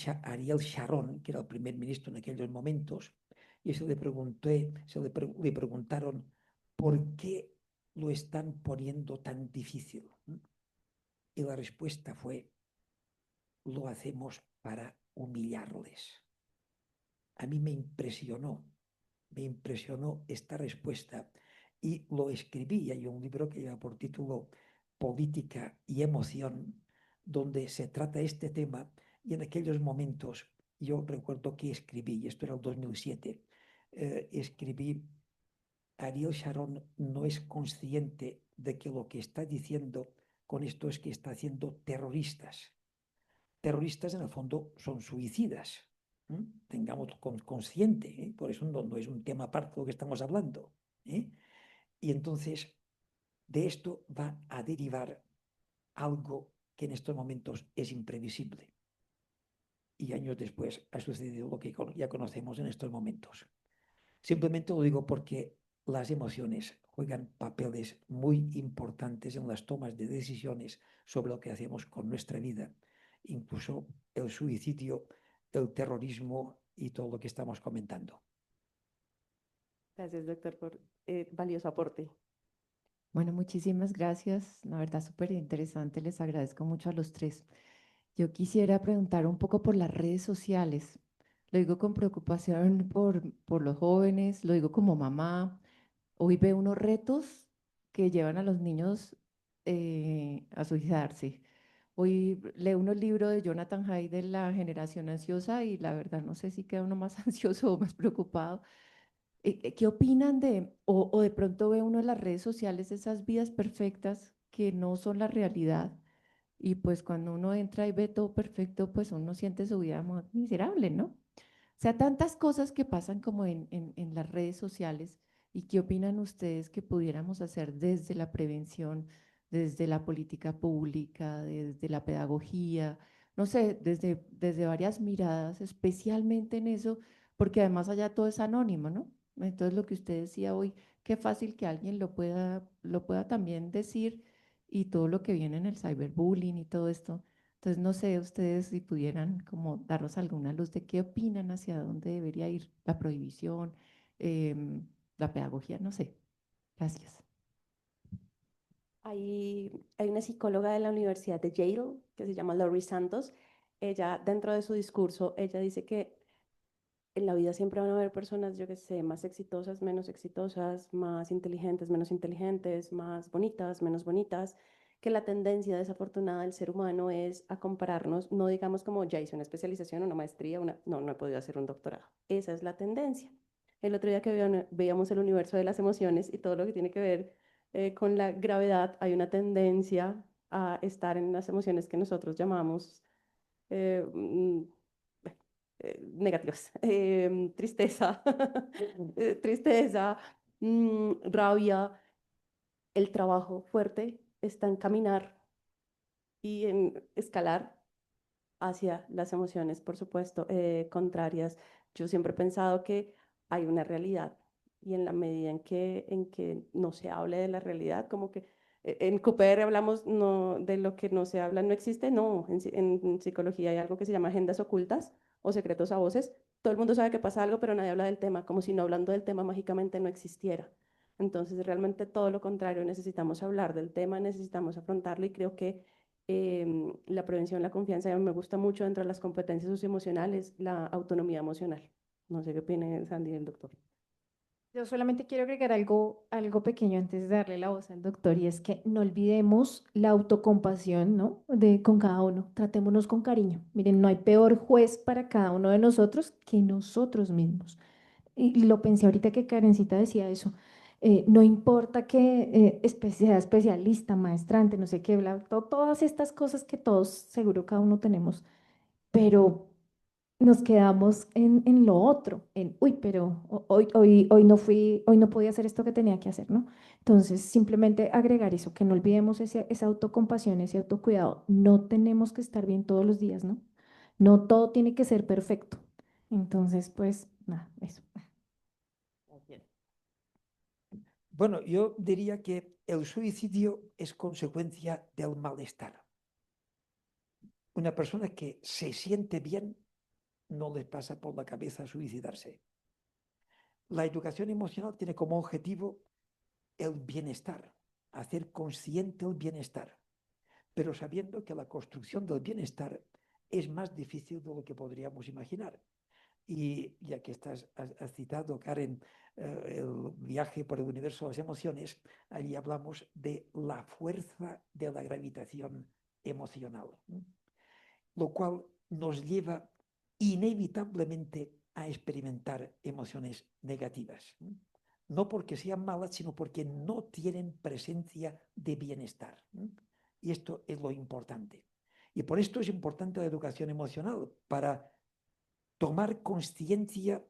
Sharon, que era el primer ministro en aquellos momentos, y le preguntaron por qué lo están poniendo tan difícil. Y la respuesta fue, lo hacemos para humillarles. A mí me impresionó esta respuesta y lo escribí. Hay un libro que lleva por título Política y Emoción, donde se trata este tema y en aquellos momentos yo recuerdo que escribí, y esto era el 2007, escribí, Ariel Sharon no es consciente de que lo que está diciendo con esto es que está haciendo terroristas. Terroristas en el fondo son suicidas. Tengamos consciente, por eso no es un tema aparte de lo que estamos hablando. Y entonces de esto va a derivar algo que en estos momentos es imprevisible. Y años después ha sucedido lo que ya conocemos en estos momentos. Simplemente lo digo porque las emociones juegan papeles muy importantes en las tomas de decisiones sobre lo que hacemos con nuestra vida, incluso el suicidio, el terrorismo y todo lo que estamos comentando. Gracias, doctor, por valioso aporte. Bueno, muchísimas gracias. La verdad, súper interesante. Les agradezco mucho a los tres. Yo quisiera preguntar un poco por las redes sociales. Lo digo con preocupación por los jóvenes, lo digo como mamá. Hoy veo unos retos que llevan a los niños a suicidarse. Hoy leo unos libros de Jonathan Haidt de la generación ansiosa y la verdad no sé si queda uno más ansioso o más preocupado. ¿Qué opinan o de pronto ve uno en las redes sociales esas vidas perfectas que no son la realidad? Y pues cuando uno entra y ve todo perfecto, pues uno siente su vida más miserable, ¿no? O sea, tantas cosas que pasan como en las redes sociales. ¿Y qué opinan ustedes que pudiéramos hacer desde la prevención, desde la política pública, desde la pedagogía? No sé, desde varias miradas, especialmente en eso, porque además allá todo es anónimo, ¿no? Entonces lo que usted decía hoy, qué fácil que alguien lo pueda también decir y todo lo que viene en el cyberbullying y todo esto. Entonces, no sé ustedes si pudieran como darnos alguna luz de qué opinan hacia dónde debería ir la prohibición, la pedagogía, no sé. Gracias. Hay una psicóloga de la Universidad de Yale que se llama Laurie Santos. Ella, dentro de su discurso, ella dice que en la vida siempre van a haber personas, yo que sé, más exitosas, menos exitosas, más inteligentes, menos inteligentes, más bonitas, menos bonitas, que la tendencia desafortunada del ser humano es a compararnos, no digamos como ya hice una especialización, una maestría, no he podido hacer un doctorado. Esa es la tendencia. El otro día que veíamos el universo de las emociones y todo lo que tiene que ver con la gravedad, hay una tendencia a estar en las emociones que nosotros llamamos eh, mm, negativas, tristeza, tristeza, rabia. El trabajo fuerte está en caminar y en escalar hacia las emociones, por supuesto, contrarias. Yo siempre he pensado que hay una realidad y en la medida en que no se hable de la realidad, como que en Cooper hablamos no, de lo que no se habla, no existe, no, en psicología hay algo que se llama agendas ocultas o secretos a voces. Todo el mundo sabe que pasa algo, pero nadie habla del tema, como si no hablando del tema mágicamente no existiera. Entonces, realmente todo lo contrario, necesitamos hablar del tema, necesitamos afrontarlo y creo que la prevención, la confianza, y a mí me gusta mucho dentro de las competencias socioemocionales, la autonomía emocional. No sé qué opina Sandy y el doctor. Yo solamente quiero agregar algo pequeño antes de darle la voz al doctor, y es que no olvidemos la autocompasión, ¿no? Con cada uno. Tratémonos con cariño. Miren, no hay peor juez para cada uno de nosotros que nosotros mismos. Y lo pensé ahorita que Karencita decía eso. No importa que sea especialista, maestrante, no sé qué, todas estas cosas que todos, seguro cada uno tenemos, pero nos quedamos en lo otro, uy, pero hoy no fui, hoy no podía hacer esto que tenía que hacer, ¿no? Entonces, simplemente agregar eso, que no olvidemos esa autocompasión, ese autocuidado. No tenemos que estar bien todos los días, ¿no? No todo tiene que ser perfecto. Entonces, pues, nada, eso. Bueno, yo diría que el suicidio es consecuencia del malestar. Una persona que se siente bien no le pasa por la cabeza suicidarse. La educación emocional tiene como objetivo el bienestar, hacer consciente el bienestar, pero sabiendo que la construcción del bienestar es más difícil de lo que podríamos imaginar. Y ya que has citado, Karen, el viaje por el universo de las emociones, allí hablamos de la fuerza de la gravitación emocional, lo cual nos lleva inevitablemente a experimentar emociones negativas. No porque sean malas, sino porque no tienen presencia de bienestar. Y esto es lo importante. Y por esto es importante la educación emocional, para tomar conciencia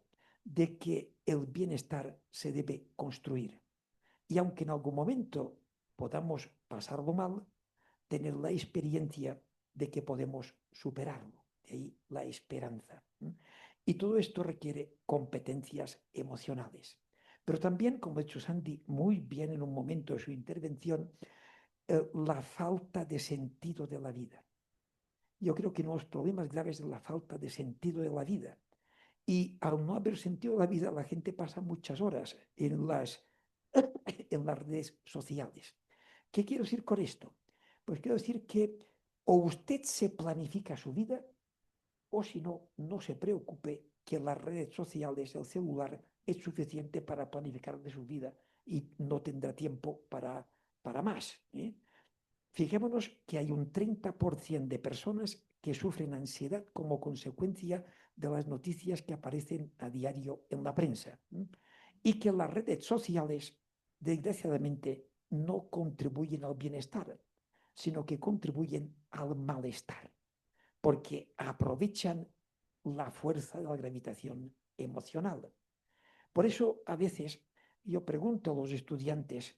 de que el bienestar se debe construir. Y aunque en algún momento podamos pasarlo mal, tener la experiencia de que podemos superarlo. De ahí la esperanza. Y todo esto requiere competencias emocionales. Pero también, como ha dicho Sandy muy bien en un momento de su intervención, la falta de sentido de la vida. Yo creo que uno de los problemas graves es la falta de sentido de la vida. Y al no haber sentido de la vida, la gente pasa muchas horas en las redes sociales. ¿Qué quiero decir con esto? Pues quiero decir que o usted se planifica su vida, o si no, no se preocupe que las redes sociales, el celular, es suficiente para planificar de su vida y no tendrá tiempo para más. Fijémonos que hay un 30% de personas que sufren ansiedad como consecuencia de las noticias que aparecen a diario en la prensa, y que las redes sociales, desgraciadamente, no contribuyen al bienestar, sino que contribuyen al malestar, porque aprovechan la fuerza de la gravitación emocional. Por eso, a veces, yo pregunto a los estudiantes,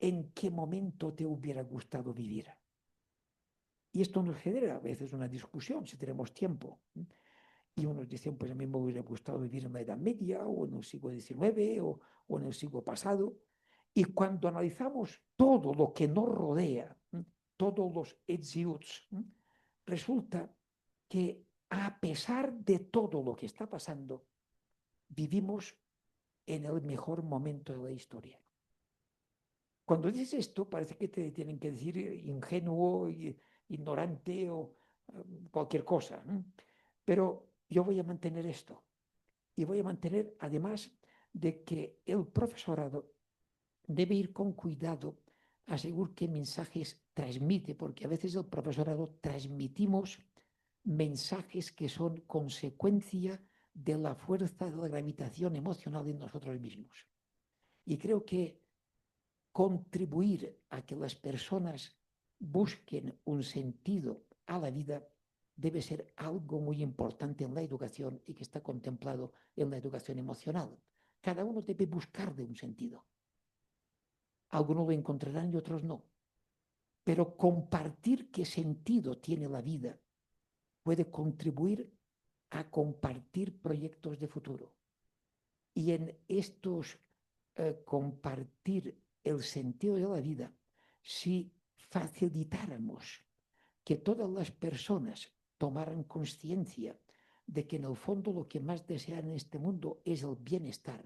¿en qué momento te hubiera gustado vivir? Y esto nos genera a veces una discusión, si tenemos tiempo. Y unos dicen, pues a mí me hubiera gustado vivir en la Edad Media, o en el siglo XIX, o en el siglo pasado. Y cuando analizamos todo lo que nos rodea, todos los ets y uts, resulta que a pesar de todo lo que está pasando, vivimos en el mejor momento de la historia. Cuando dices esto, parece que te tienen que decir ingenuo, ignorante o cualquier cosa. Pero yo voy a mantener esto. Y voy a mantener, además, de que el profesorado debe ir con cuidado a según qué mensajes transmite, porque a veces el profesorado transmitimos mensajes que son consecuencia de la fuerza de la gravitación emocional en nosotros mismos. Y creo que contribuir a que las personas busquen un sentido a la vida debe ser algo muy importante en la educación y que está contemplado en la educación emocional. Cada uno debe buscar de un sentido. Algunos lo encontrarán y otros no. Pero compartir qué sentido tiene la vida puede contribuir a compartir proyectos de futuro. Y en estos compartir el sentido de la vida, si facilitáramos que todas las personas tomaran conciencia de que en el fondo lo que más desean en este mundo es el bienestar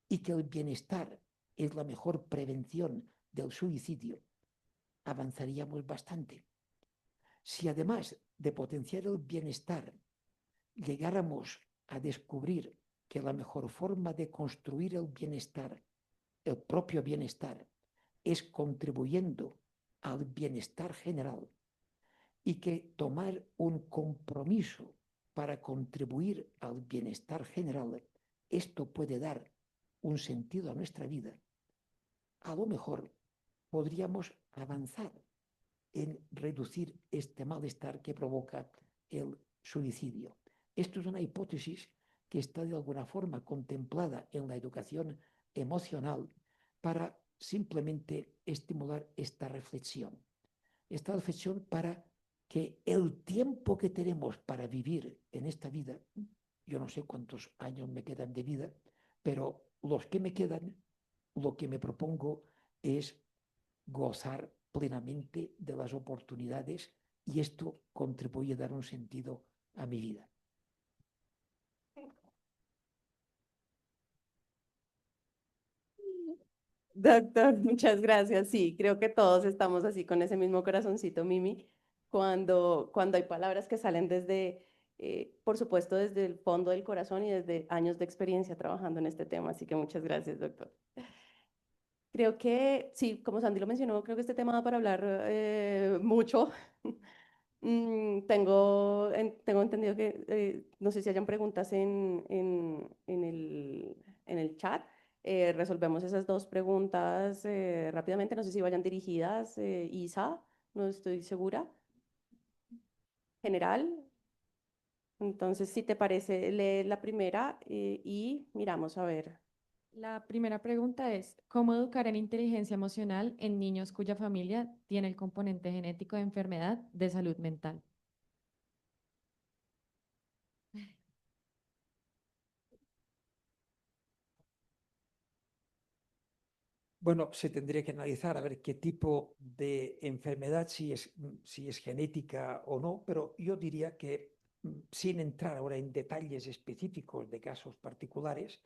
y que el bienestar es la mejor prevención del suicidio, avanzaríamos bastante. Si además de potenciar el bienestar, llegáramos a descubrir que la mejor forma de construir el bienestar, el propio bienestar, es contribuyendo al bienestar general y que tomar un compromiso para contribuir al bienestar general, esto puede dar un sentido a nuestra vida, a lo mejor podríamos avanzar en reducir este malestar que provoca el suicidio. Esto es una hipótesis que está de alguna forma contemplada en la educación emocional para simplemente estimular esta reflexión para que el tiempo que tenemos para vivir en esta vida, yo no sé cuántos años me quedan de vida, pero los que me quedan, lo que me propongo es gozar plenamente de las oportunidades y esto contribuye a dar un sentido a mi vida. Doctor, muchas gracias. Sí, creo que todos estamos así con ese mismo corazoncito, Mimi, cuando hay palabras que salen desde, por supuesto, desde el fondo del corazón y desde años de experiencia trabajando en este tema. Así que muchas gracias, doctor. Creo que, sí, como Sandy lo mencionó, creo que este tema da para hablar mucho. Tengo entendido que, no sé si hayan preguntas en el chat. Resolvemos esas dos preguntas rápidamente. No sé si vayan dirigidas, Isa, no estoy segura. General. Entonces, si te parece, lee la primera y miramos a ver. La primera pregunta es, ¿cómo educar en inteligencia emocional en niños cuya familia tiene el componente genético de enfermedad de salud mental? Bueno, se tendría que analizar a ver qué tipo de enfermedad, si es genética o no, pero yo diría que sin entrar ahora en detalles específicos de casos particulares,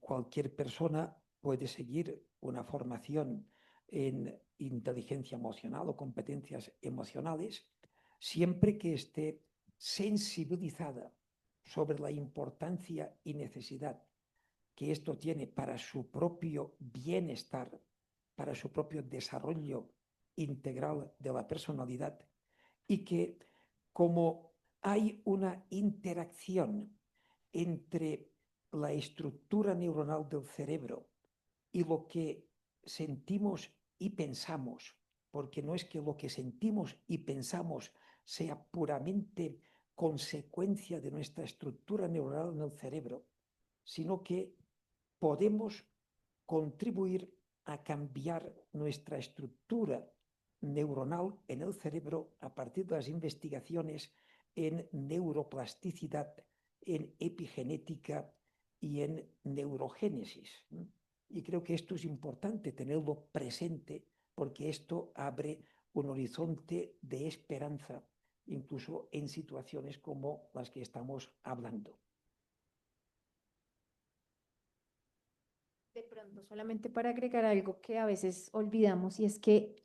cualquier persona puede seguir una formación en inteligencia emocional o competencias emocionales siempre que esté sensibilizada sobre la importancia y necesidad que esto tiene para su propio bienestar, para su propio desarrollo integral de la personalidad y que como hay una interacción entre la estructura neuronal del cerebro y lo que sentimos y pensamos, porque no es que lo que sentimos y pensamos sea puramente consecuencia de nuestra estructura neuronal en el cerebro, sino que podemos contribuir a cambiar nuestra estructura neuronal en el cerebro a partir de las investigaciones en neuroplasticidad, en epigenética y en neurogénesis. Y creo que esto es importante tenerlo presente porque esto abre un horizonte de esperanza, incluso en situaciones como las que estamos hablando. De pronto, solamente para agregar algo que a veces olvidamos y es que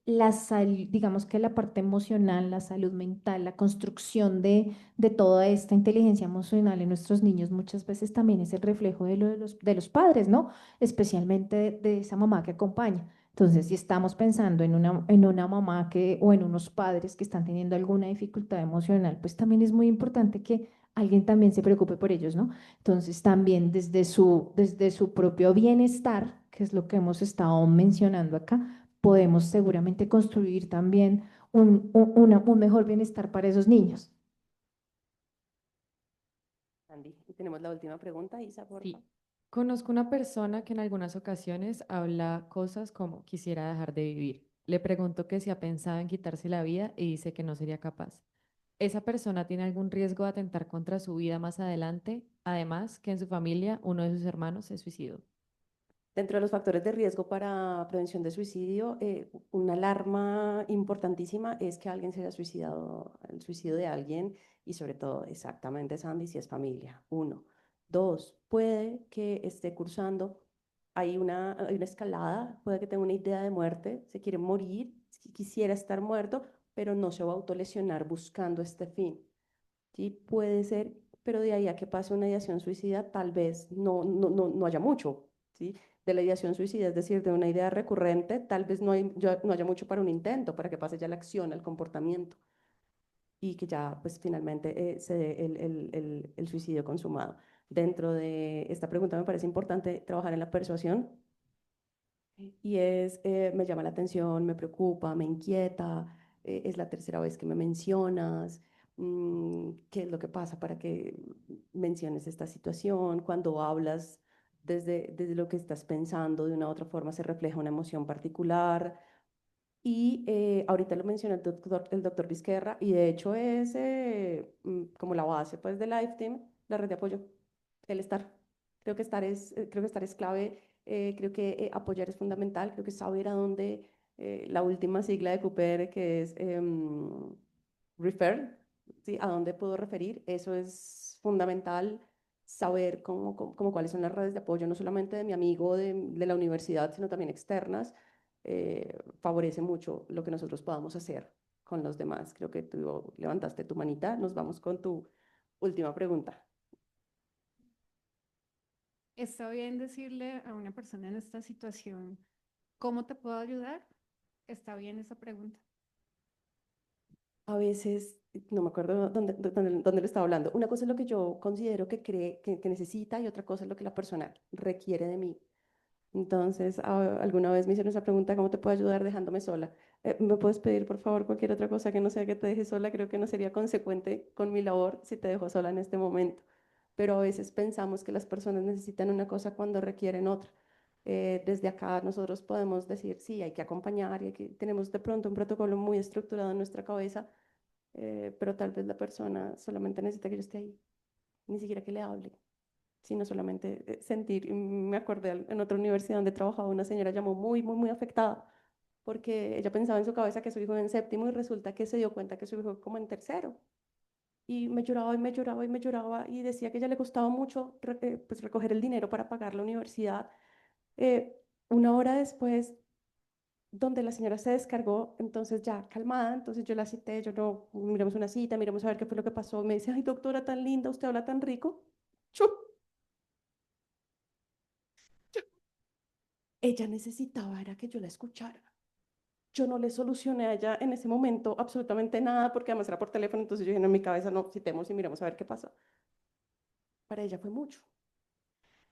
digamos que la parte emocional, la salud mental, la construcción de toda esta inteligencia emocional en nuestros niños muchas veces también es el reflejo de los padres, ¿no? Especialmente de esa mamá que acompaña. Entonces, si estamos pensando en una mamá que, o en unos padres que están teniendo alguna dificultad emocional, pues también es muy importante que alguien también se preocupe por ellos, ¿no? Entonces, también desde su propio bienestar, que es lo que hemos estado mencionando acá, podemos seguramente construir también un mejor bienestar para esos niños. Andy, y tenemos la última pregunta, Isa, por Sí. favor. Conozco una persona que en algunas ocasiones habla cosas como quisiera dejar de vivir. Le pregunto que si ha pensado en quitarse la vida y dice que no sería capaz. ¿Esa persona tiene algún riesgo de atentar contra su vida más adelante? Además, que en su familia uno de sus hermanos se suicidó. Dentro de los factores de riesgo para prevención de suicidio, una alarma importantísima es que alguien se haya suicidado, el suicidio de alguien y sobre todo, exactamente, Sandy, si es familia. Uno. Dos, puede que esté cursando, hay una escalada, puede que tenga una idea de muerte, se quiere morir, quisiera estar muerto, pero no se va a autolesionar buscando este fin. ¿Sí? Puede ser, pero de ahí a que pase una ideación suicida, tal vez no haya mucho, ¿sí? De la ideación suicida, es decir, de una idea recurrente, tal vez no haya mucho para un intento, para que pase ya la acción, el comportamiento y que ya pues finalmente se dé el suicidio consumado. Dentro de esta pregunta me parece importante trabajar en la persuasión y me llama la atención, me preocupa, me inquieta, es la tercera vez que me mencionas, qué es lo que pasa para que menciones esta situación, cuando hablas desde lo que estás pensando de una u otra forma se refleja una emoción particular. Y ahorita lo mencionó el doctor Vizquerra, y de hecho es como la base pues, de Lifetime, la red de apoyo, el estar. Creo que estar es clave, creo que apoyar es fundamental, creo que saber a dónde, la última sigla de Cooper, que es refer, ¿sí? A dónde puedo referir, eso es fundamental, saber cuáles son las redes de apoyo, no solamente de mi amigo de la universidad, sino también externas, favorece mucho lo que nosotros podamos hacer con los demás. Creo que tú levantaste tu manita. Nos vamos con tu última pregunta. ¿Está bien decirle a una persona en esta situación, ¿cómo te puedo ayudar? ¿Está bien esa pregunta? A veces, no me acuerdo dónde lo estaba hablando. Una cosa es lo que yo considero que cree que necesita y otra cosa es lo que la persona requiere de mí. Entonces, alguna vez me hicieron esa pregunta, ¿cómo te puedo ayudar dejándome sola? ¿Me puedes pedir, por favor, cualquier otra cosa que no sea que te deje sola? Creo que no sería consecuente con mi labor si te dejo sola en este momento. Pero a veces pensamos que las personas necesitan una cosa cuando requieren otra. Desde acá nosotros podemos decir, sí, hay que acompañar y tenemos de pronto un protocolo muy estructurado en nuestra cabeza, pero tal vez la persona solamente necesita que yo esté ahí, ni siquiera que le hable, sino solamente sentir. Y me acordé en otra universidad donde trabajaba una señora llamó muy afectada porque ella pensaba en su cabeza que su hijo iba en séptimo y resulta que se dio cuenta que su hijo como en tercero. Y me lloraba y me lloraba y me lloraba y decía que a ella le costaba mucho pues recoger el dinero para pagar la universidad. Eh, una hora después, donde la señora se descargó, entonces ya calmada, entonces yo la cité, yo no, miramos una cita, miramos a ver qué fue lo que pasó. Me dice, ay doctora, tan linda, usted habla tan rico. Chu, ella necesitaba era que yo la escuchara. Yo no le solucioné a ella en ese momento absolutamente nada, porque además era por teléfono, entonces yo dije, no, en mi cabeza no, citemos y miremos a ver qué pasa. Para ella fue mucho.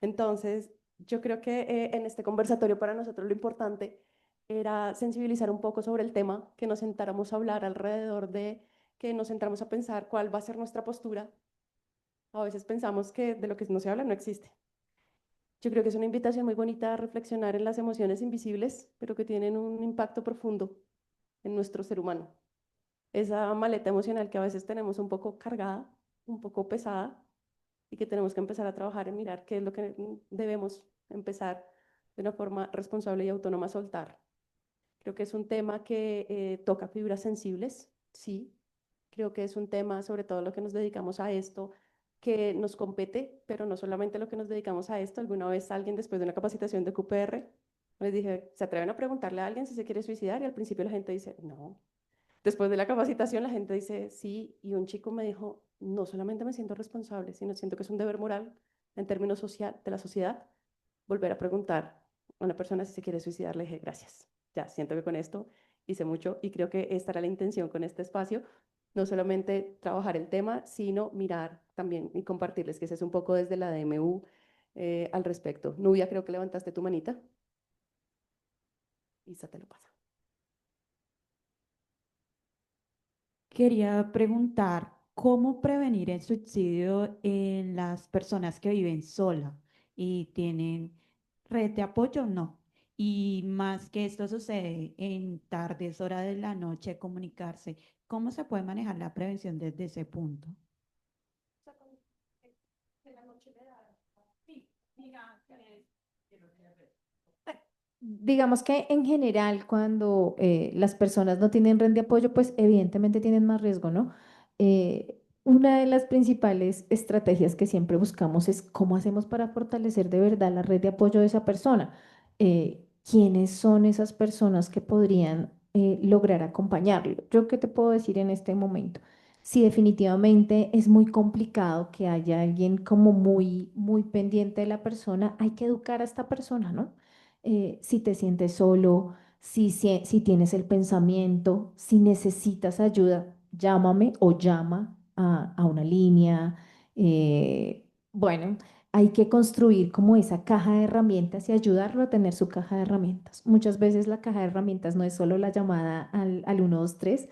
Entonces, yo creo que en este conversatorio para nosotros lo importante era sensibilizar un poco sobre el tema, que nos sentáramos a hablar alrededor de, que nos sentáramos a pensar cuál va a ser nuestra postura. A veces pensamos que de lo que no se habla no existe. Yo creo que es una invitación muy bonita a reflexionar en las emociones invisibles, pero que tienen un impacto profundo en nuestro ser humano. Esa maleta emocional que a veces tenemos un poco cargada, un poco pesada, y que tenemos que empezar a trabajar en mirar qué es lo que debemos empezar de una forma responsable y autónoma a soltar. Creo que es un tema que toca fibras sensibles, sí. Creo que es un tema, sobre todo lo que nos dedicamos a esto, que nos compete, pero no solamente lo que nos dedicamos a esto. Alguna vez alguien después de una capacitación de QPR, les dije, ¿se atreven a preguntarle a alguien si se quiere suicidar? Y al principio la gente dice, no. Después de la capacitación la gente dice, sí. Y un chico me dijo, no solamente me siento responsable, sino siento que es un deber moral en términos social, de la sociedad, volver a preguntar a una persona si se quiere suicidar. Le dije, gracias. ya siento que con esto hice mucho y creo que esta era la intención con este espacio, no solamente trabajar el tema, sino mirar también y compartirles que ese es un poco desde la DMU al respecto. Nubia, creo que levantaste tu manita. Isa te lo pasa. Quería preguntar, ¿cómo prevenir el suicidio en las personas que viven sola y tienen red de apoyo? No. Y más que esto sucede en tardes, horas de la noche, comunicarse, ¿cómo se puede manejar la prevención desde ese punto? Digamos que en general cuando las personas no tienen red de apoyo, pues evidentemente tienen más riesgo, ¿no? Una de las principales estrategias que siempre buscamos es cómo hacemos para fortalecer de verdad la red de apoyo de esa persona. ¿Quiénes son esas personas que podrían lograr acompañarlo? ¿Yo qué te puedo decir en este momento? Sí, definitivamente es muy complicado que haya alguien como muy pendiente de la persona, hay que educar a esta persona, ¿no? Si te sientes solo, si tienes el pensamiento, si necesitas ayuda, llámame o llama a una línea. Bueno, hay que construir como esa caja de herramientas y ayudarlo a tener su caja de herramientas. Muchas veces la caja de herramientas no es solo la llamada al 123,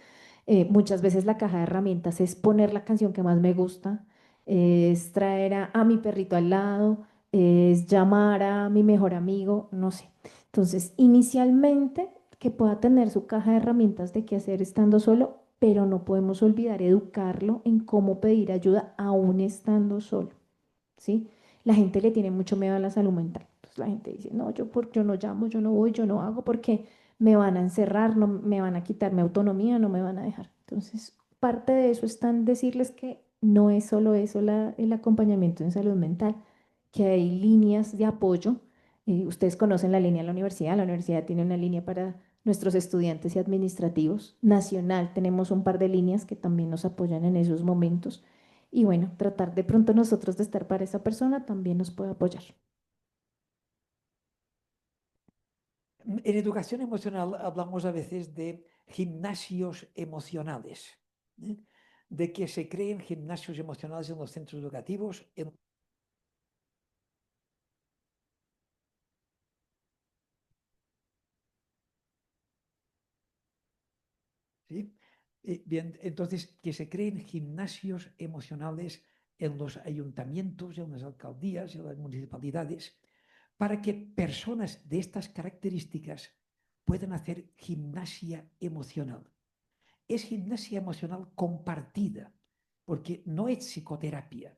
muchas veces la caja de herramientas es poner la canción que más me gusta, es traer a mi perrito al lado, es llamar a mi mejor amigo, no sé. Entonces, inicialmente que pueda tener su caja de herramientas de qué hacer estando solo, pero no podemos olvidar educarlo en cómo pedir ayuda aún estando solo, ¿sí? La gente le tiene mucho miedo a la salud mental. Entonces la gente dice, no, yo no llamo, yo no voy, yo no hago porque me van a encerrar, no, me van a quitar mi autonomía, no me van a dejar. Entonces, parte de eso está en decirles que no es solo eso el acompañamiento en salud mental, que hay líneas de apoyo. Ustedes conocen la universidad tiene una línea para nuestros estudiantes y administrativos. Nacional, tenemos un par de líneas que también nos apoyan en esos momentos. Y bueno, tratar de pronto nosotros de estar para esa persona también nos puede apoyar. En educación emocional hablamos a veces de gimnasios emocionales, ¿eh? De que se creen gimnasios emocionales en los centros educativos. ¿Sí? Bien, entonces, que se creen gimnasios emocionales en los ayuntamientos, en las alcaldías, en las municipalidades, para que personas de estas características puedan hacer gimnasia emocional. Es gimnasia emocional compartida, porque no es psicoterapia,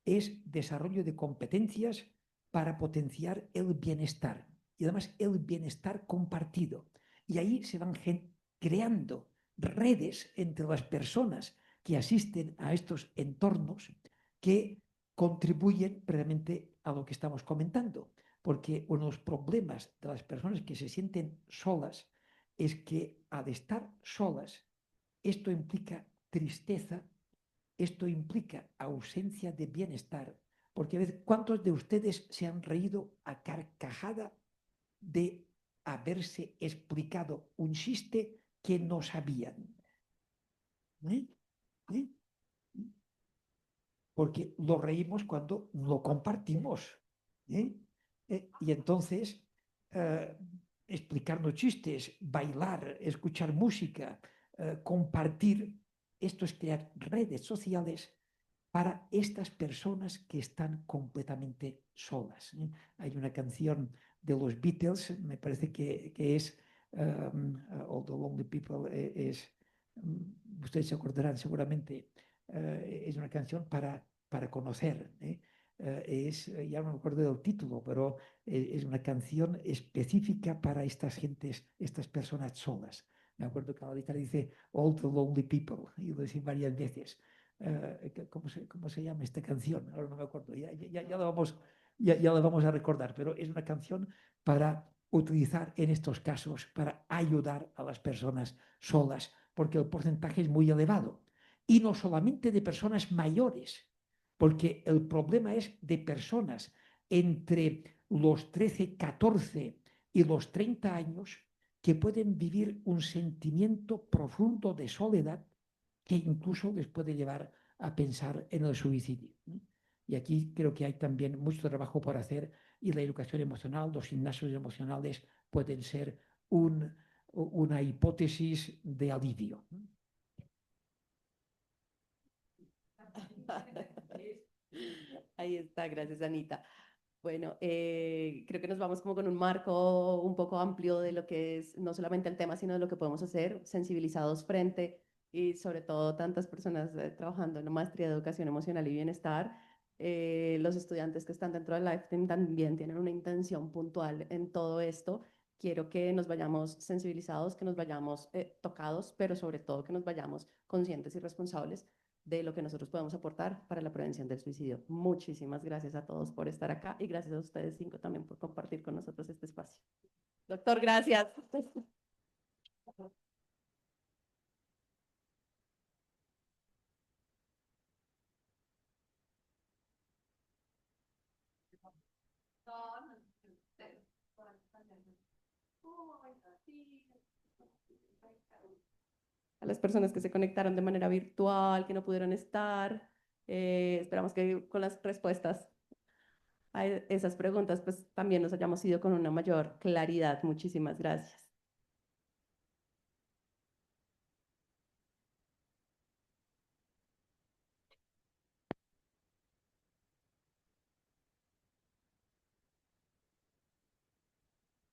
es desarrollo de competencias para potenciar el bienestar y además el bienestar compartido. Y ahí se van creando redes entre las personas que asisten a estos entornos que contribuyen precisamente a lo que estamos comentando, porque uno de los problemas de las personas que se sienten solas es que al estar solas, esto implica tristeza, esto implica ausencia de bienestar, porque a veces, ¿cuántos de ustedes se han reído a carcajada de haberse explicado un chiste que no sabían? ¿Eh? ¿Eh? Porque lo reímos cuando lo compartimos. ¿Eh? Y entonces, explicarnos chistes, bailar, escuchar música, compartir, esto es crear redes sociales para estas personas que están completamente solas. Hay una canción de los Beatles, me parece que es All the Lonely People, ustedes se acordarán seguramente, es una canción para conocer. Ya no me acuerdo del título, pero es una canción específica para estas gentes, estas personas solas. Me acuerdo que la letra dice All the Lonely People, y lo decía varias veces. ¿Cómo se llama esta canción? Ahora no me acuerdo, ya la vamos a recordar, pero es una canción para utilizar en estos casos, para ayudar a las personas solas, porque el porcentaje es muy elevado. Y no solamente de personas mayores, porque el problema es de personas entre los 13, 14 y los 30 años que pueden vivir un sentimiento profundo de soledad que incluso les puede llevar a pensar en el suicidio. Y aquí creo que hay también mucho trabajo por hacer y la educación emocional, los gimnasios emocionales pueden ser una hipótesis de alivio. Ahí está, gracias Anita. Bueno, creo que nos vamos como con un marco un poco amplio de lo que es no solamente el tema, sino de lo que podemos hacer, sensibilizados frente y sobre todo tantas personas trabajando en la maestría de educación emocional y bienestar. Los estudiantes que están dentro del Lifetime también tienen una intención puntual en todo esto. Quiero que nos vayamos sensibilizados, que nos vayamos tocados, pero sobre todo que nos vayamos conscientes y responsables de lo que nosotros podemos aportar para la prevención del suicidio. Muchísimas gracias a todos por estar acá y gracias a ustedes 5 también por compartir con nosotros este espacio. Doctor, gracias. A las personas que se conectaron de manera virtual, que no pudieron estar. Esperamos que con las respuestas a esas preguntas, pues también nos hayamos ido con una mayor claridad. Muchísimas gracias.